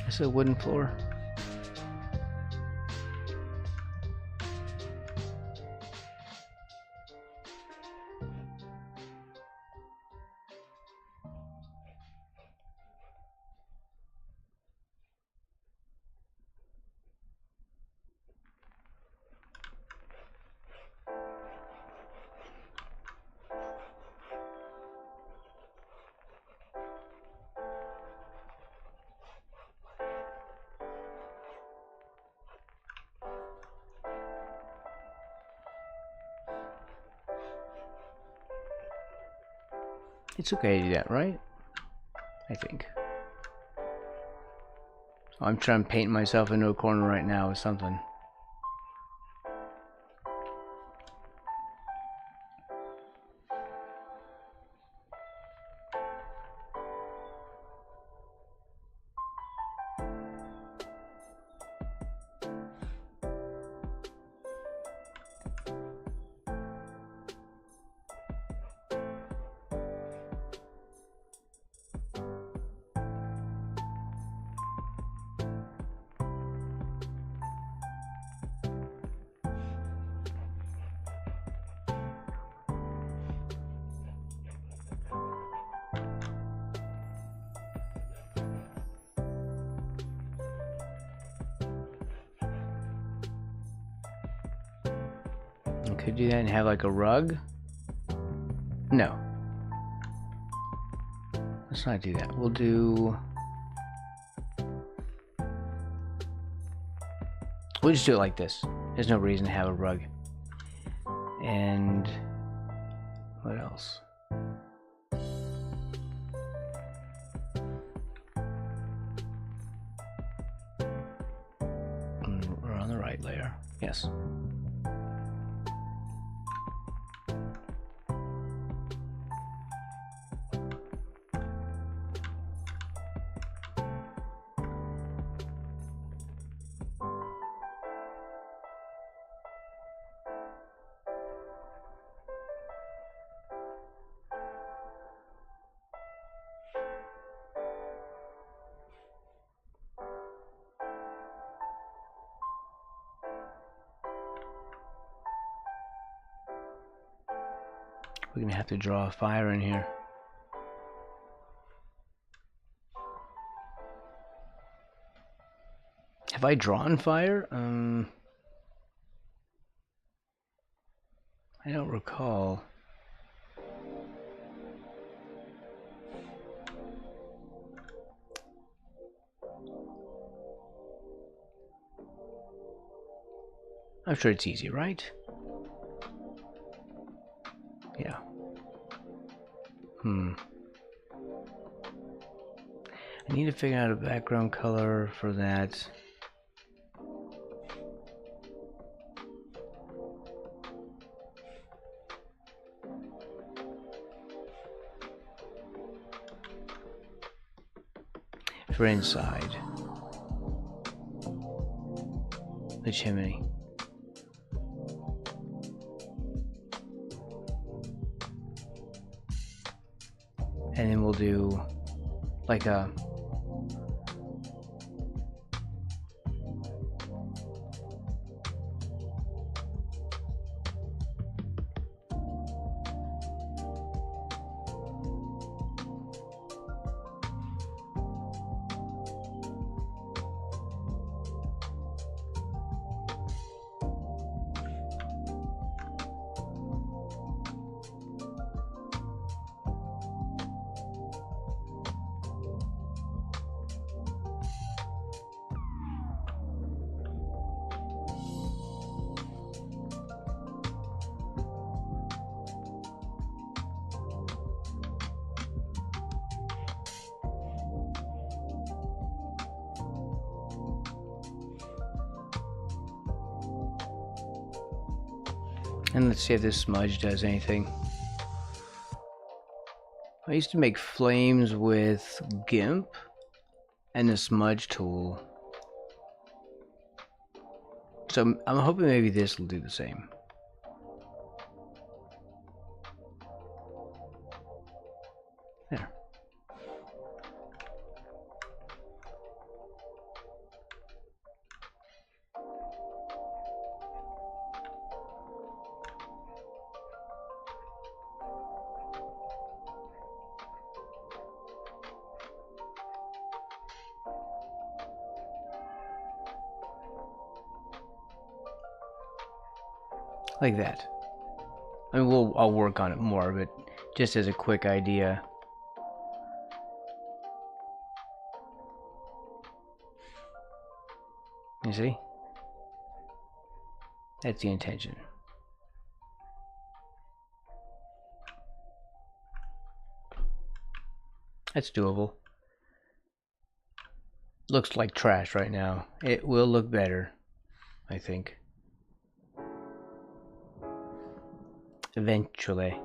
Is it a wooden floor? It's okay to do that, right? I think. I'm trying to paint myself into a corner right now with something. Could do that and have like a rug? No. Let's not do that. We'll do... We'll just do it like this. There's no reason to have a rug. And... what else? We're on the right layer. Yes. We're gonna have to draw a fire in here. Have I drawn fire? I don't recall. I'm sure it's easy, right? Yeah. I need to figure out a background color for that. For inside the chimney. And then we'll do like a And let's see if this smudge does anything. I used to make flames with GIMP and the smudge tool. So I'm hoping maybe this will do the same. There. Like that. I mean, I'll work on it more, but just as a quick idea. You see? That's the intention. That's doable. Looks like trash right now. It will look better, I think. Eventually.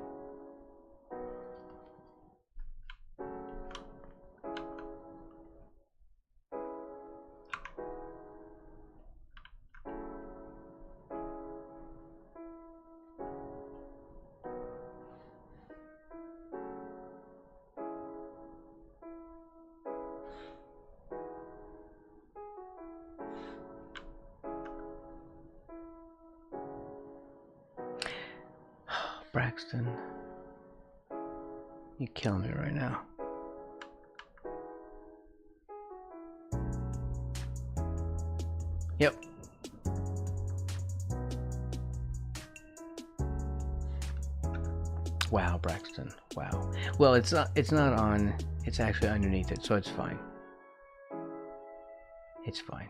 Braxton, you're killing me right now. Yep. Wow, Braxton. Wow. Well, it's not on. It's actually underneath it, so it's fine. It's fine.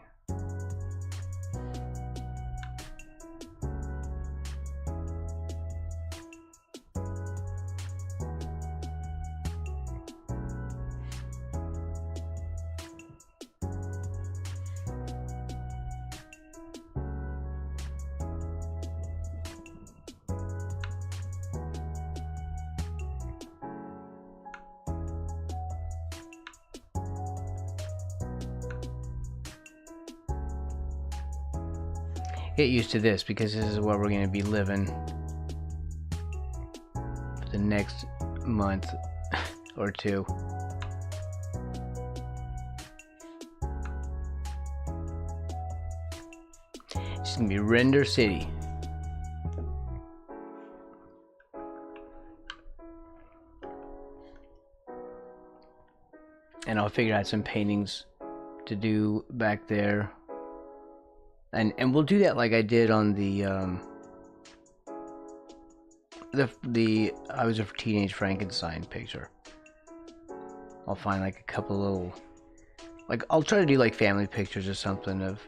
Get used to this because this is what we're going to be living for the next month or two. It's going to be Render City. And I'll figure out some paintings to do back there. And we'll do that like I did on the I was a teenage Frankenstein picture. I'll find like a couple little, like I'll try to do like family pictures or something of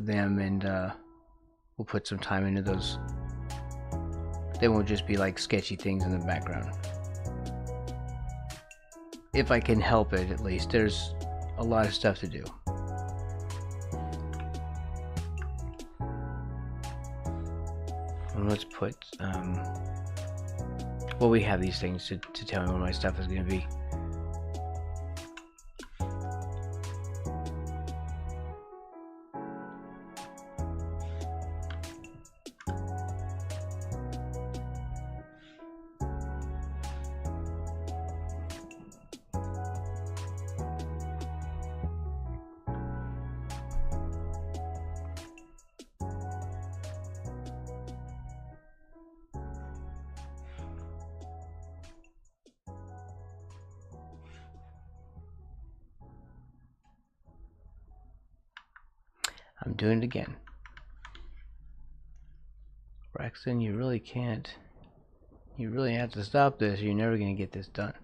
them, and we'll put some time into those. They won't just be like sketchy things in the background. If I can help it, at least. There's a lot of stuff to do. Let's put, well, we have these things to tell me what my stuff is going to be. I'm doing it again. Braxton, you really can't. You really have to stop this. You're never going to get this done.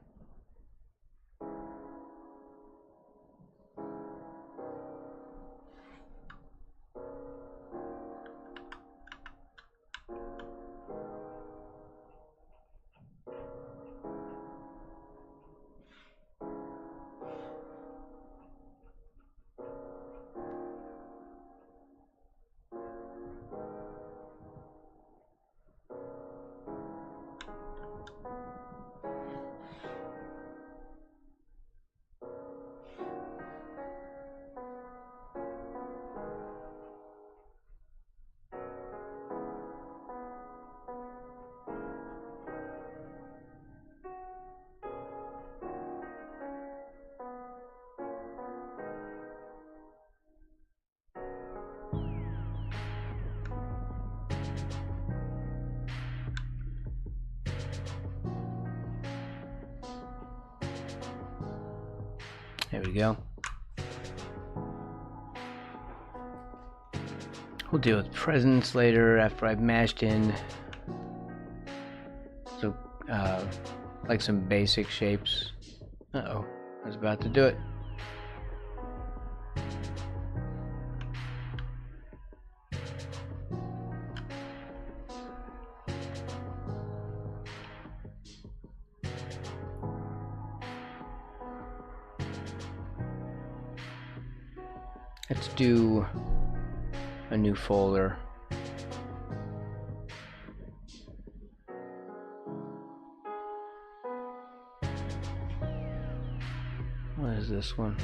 There we go. We'll deal with presents later after I've mashed in so like some basic shapes. Uh-oh, I was about to do it. Let's do a new folder. What is this one?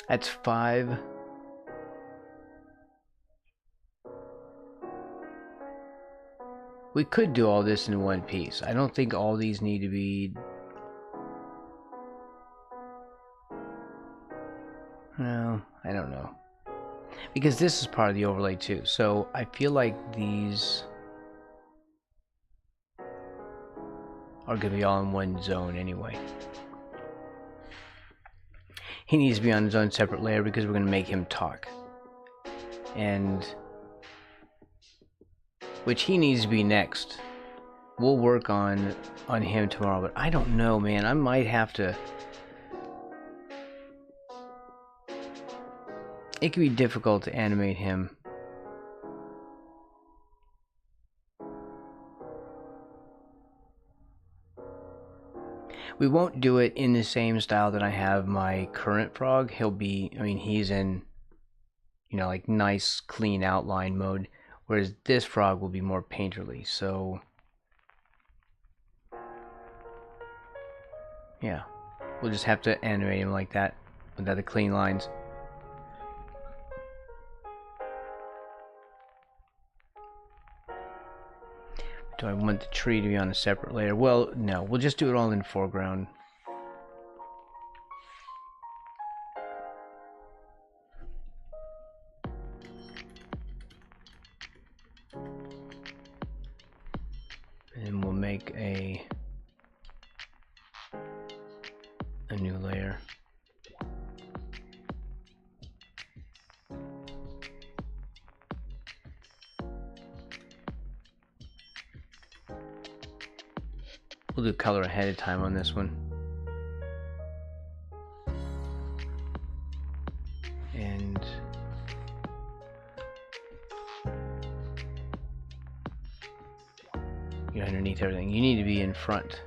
That's 5. We could do all this in one piece. I don't think all these need to be... No, I don't know. Because this is part of the overlay too. So I feel like these are going to be all in one zone anyway. He needs to be on his own separate layer because we're going to make him talk. And... which he needs to be next. We'll work on him tomorrow, but I don't know, man. I might have to... It can be difficult to animate him. We won't do it in the same style that I have my current frog. He'll be, I mean, he's in, you know, like nice, clean outline mode. Whereas this frog will be more painterly, so... yeah. We'll just have to animate him like that, without the clean lines. Do I want the tree to be on a separate layer? Well, no. We'll just do it all in foreground. And we'll make a new layer. We'll do color ahead of time on this one. And you're underneath everything. You need to be in front.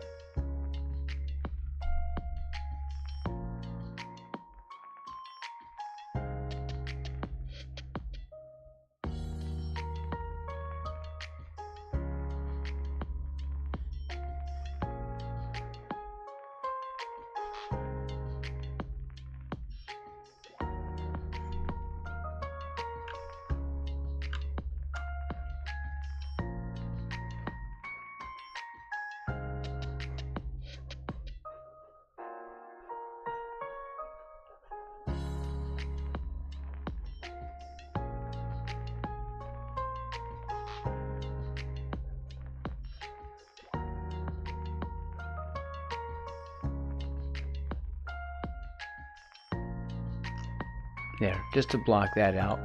There, just to block that out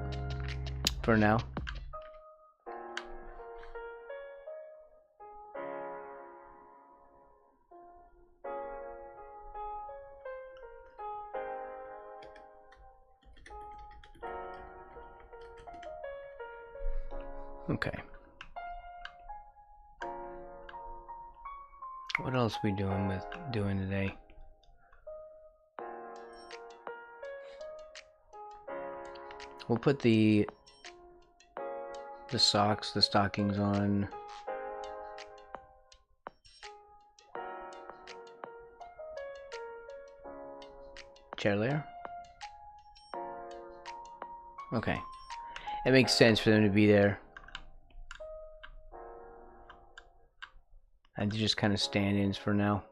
for now. Okay. What else are we doing today? We'll put the socks, the stockings on. Chair layer? Okay. It makes sense for them to be there. And just kind of stand-ins for now.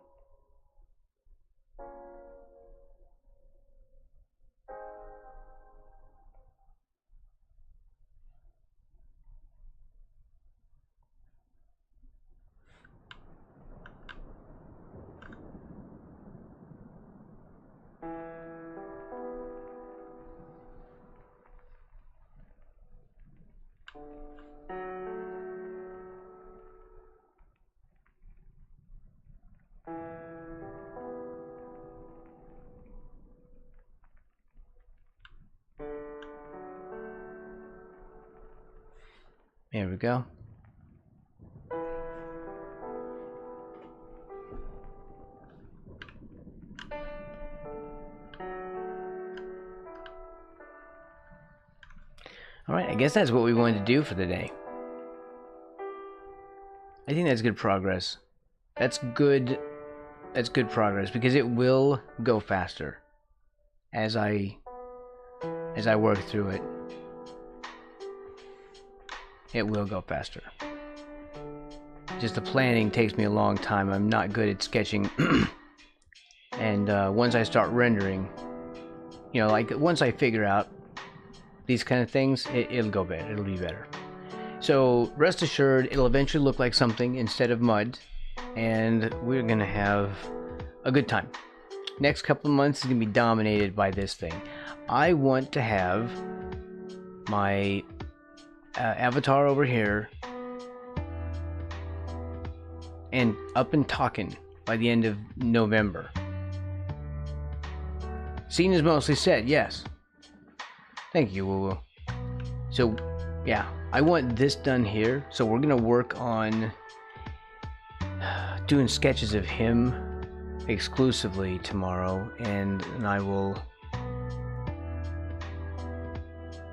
There we go. Alright, I guess that's what we wanted to do for the day. I think that's good progress. That's good progress because it will go faster as I work through it. It will go faster. Just the planning takes me a long time. I'm not good at sketching. And once I start rendering, you know, like once I figure out these kind of things, it'll go better. It'll be better. So rest assured, it'll eventually look like something instead of mud, and we're gonna have a good time. Next couple of months is gonna be dominated by this thing. I want to have my avatar over here and up and talking by the end of November. Scene is mostly set, yes. Thank you, Woo Woo. So, yeah, I want this done here. So we're gonna work on doing sketches of him exclusively tomorrow, and I will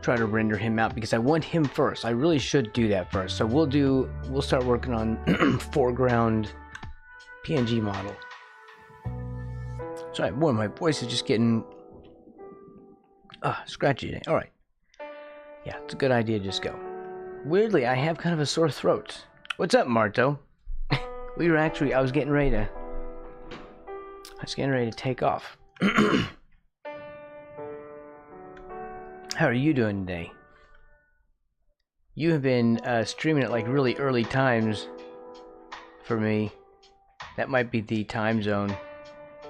try to render him out because I want him first. I really should do that first. So we'll start working on foreground PNG model. Sorry, boy, my voice is just getting scratchy. All right. Yeah, it's a good idea to just go. Weirdly, I have kind of a sore throat. What's up, Marto? I was getting ready to take off. How are you doing today? You have been streaming at like really early times for me. That might be the time zone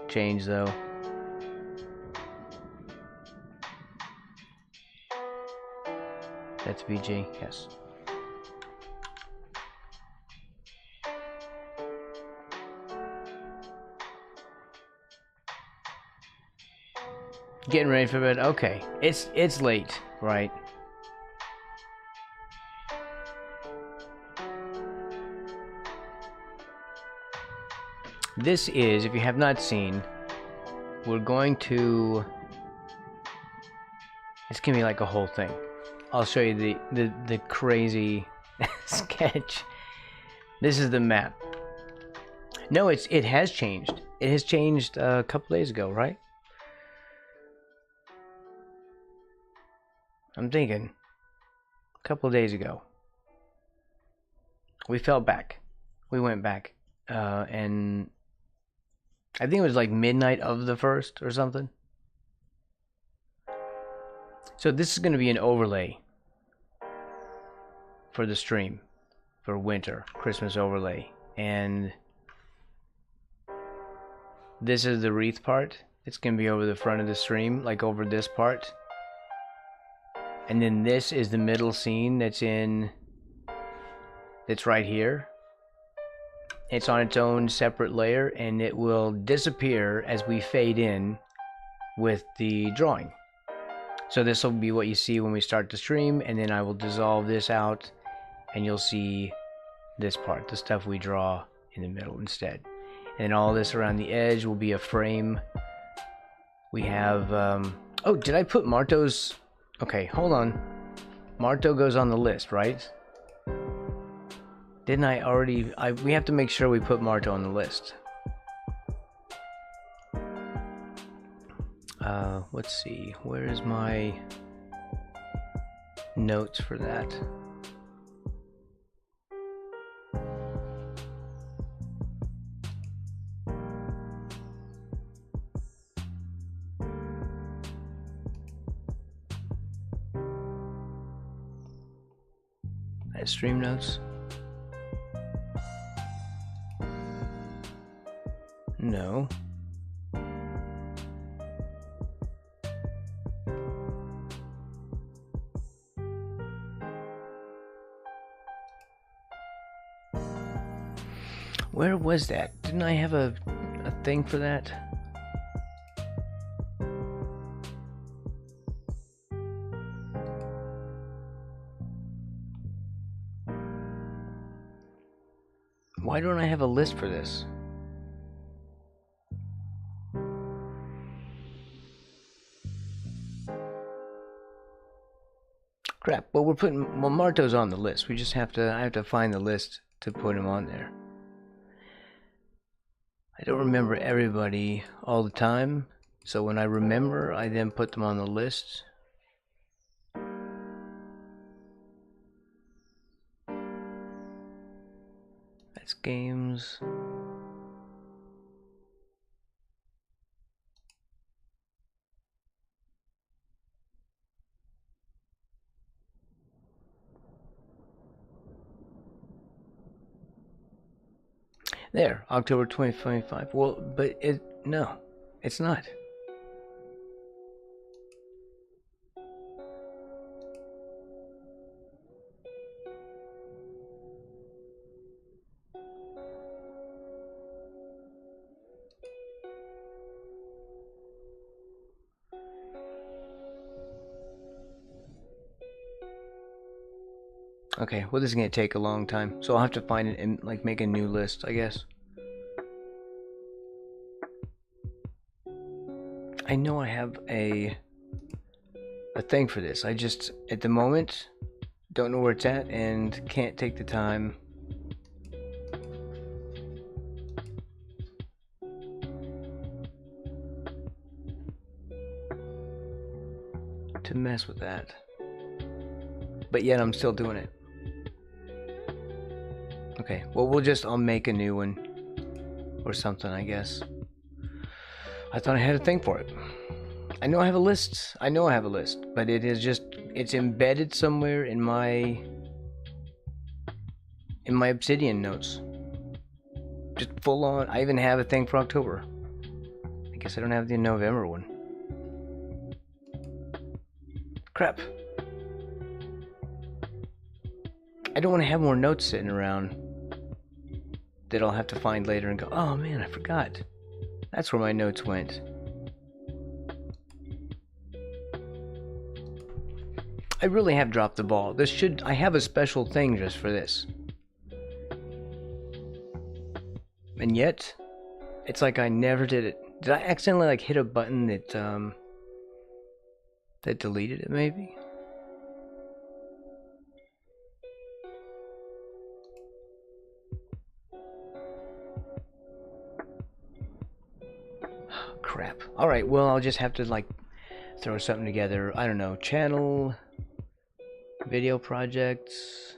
change though. That's VG, yes. Getting ready for bed. Okay, it's late, right? This is, if you have not seen, we're going to. It's gonna be like a whole thing. I'll show you the crazy sketch. This is the map. No, it has changed. It has changed a couple days ago, right? I'm thinking a couple of days ago. We fell back. We went back. And I think it was like midnight of the 1st or something. So this is going to be an overlay for the stream for winter, Christmas overlay. And this is the wreath part. It's going to be over the front of the stream, like over this part. And then this is the middle scene that's right here. It's on its own separate layer, and it will disappear as we fade in with the drawing. So this will be what you see when we start the stream, and then I will dissolve this out, and you'll see this part, the stuff we draw in the middle instead. And all this around the edge will be a frame. We have, oh, did I put Marto's? Okay, hold on. Marto goes on the list, right? Didn't I already? We have to make sure we put Marto on the list. Let's see. Where is my notes for that? Add stream notes. No. Where was that? Didn't I have a thing for that? Why don't I have a list for this? Crap. Well, Marto's on the list. We just have to, I have to find the list to put him on there. I don't remember everybody all the time, so when I remember, I then put them on the list. That's games. There, October 2025. Well, but no, it's not. Okay, well, this is gonna take a long time, so I'll have to find it and like make a new list, I guess. I know I have a thing for this. I just, at the moment, don't know where it's at and can't take the time. To mess with that. But yet I'm still doing it. Okay, well, I'll make a new one. Or something, I guess. I thought I had a thing for it. I know I have a list. I know I have a list. But it is just, it's embedded somewhere in my Obsidian notes. Just full on. I even have a thing for October. I guess I don't have the November one. Crap. I don't want to have more notes sitting around that I'll have to find later and go, oh man, I forgot. That's where my notes went. I really have dropped the ball. I have a special thing just for this. And yet, it's like I never did it. Did I accidentally like hit a button that deleted it maybe? Crap. Alright, well, I'll just have to like throw something together. I don't know. Channel, video projects,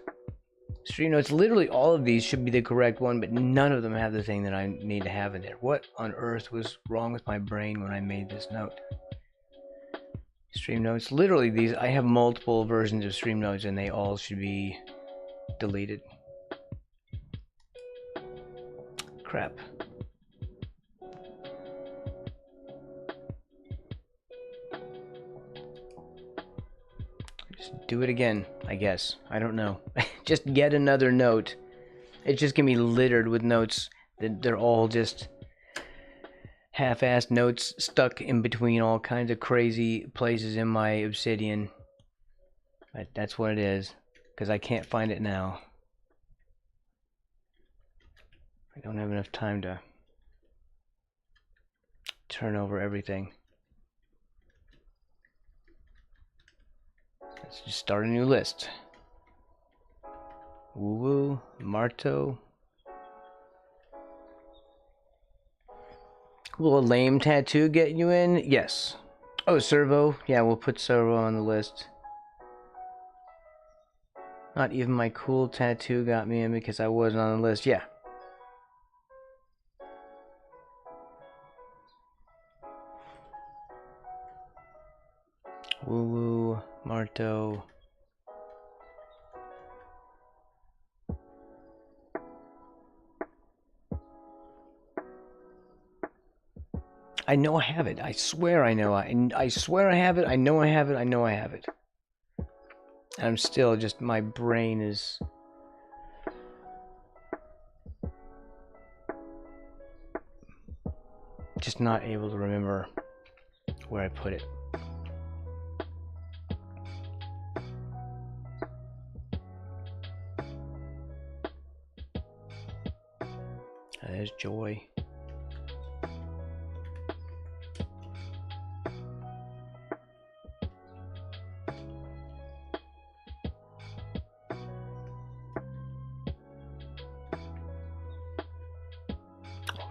stream notes. Literally all of these should be the correct one, but none of them have the thing that I need to have in there. What on earth was wrong with my brain when I made this note? Stream notes. Literally these, I have multiple versions of stream notes and they all should be deleted. Crap. Just do it again, I guess. I don't know. Just get another note. It's just gonna be littered with notes that they're all just half-assed notes stuck in between all kinds of crazy places in my Obsidian. But that's what it is, because I can't find it now. I don't have enough time to turn over everything. Let's just start a new list. Woo woo, Marto. Will a lame tattoo get you in? Yes. Oh, Servo. Yeah, we'll put Servo on the list. Not even my cool tattoo got me in because I wasn't on the list. Yeah. Woo woo, Marto. I know I have it. I swear I know. I swear I have it. I know I have it. I know I have it. And I'm still just, my brain is... just not able to remember where I put it. There's joy.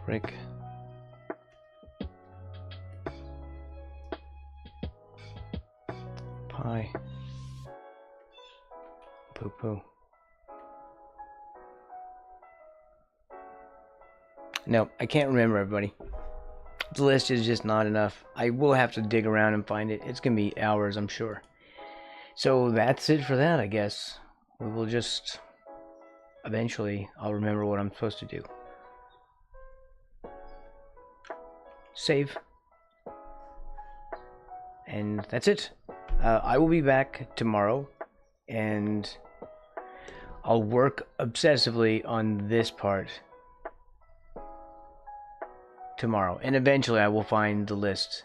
Rick. Pie. Poo poo. No, I can't remember, everybody. The list is just not enough. I will have to dig around and find it. It's gonna be hours, I'm sure. So that's it for that, I guess. We will just... eventually, I'll remember what I'm supposed to do. Save. And that's it. I will be back tomorrow, and I'll work obsessively on this part tomorrow, and eventually I will find the list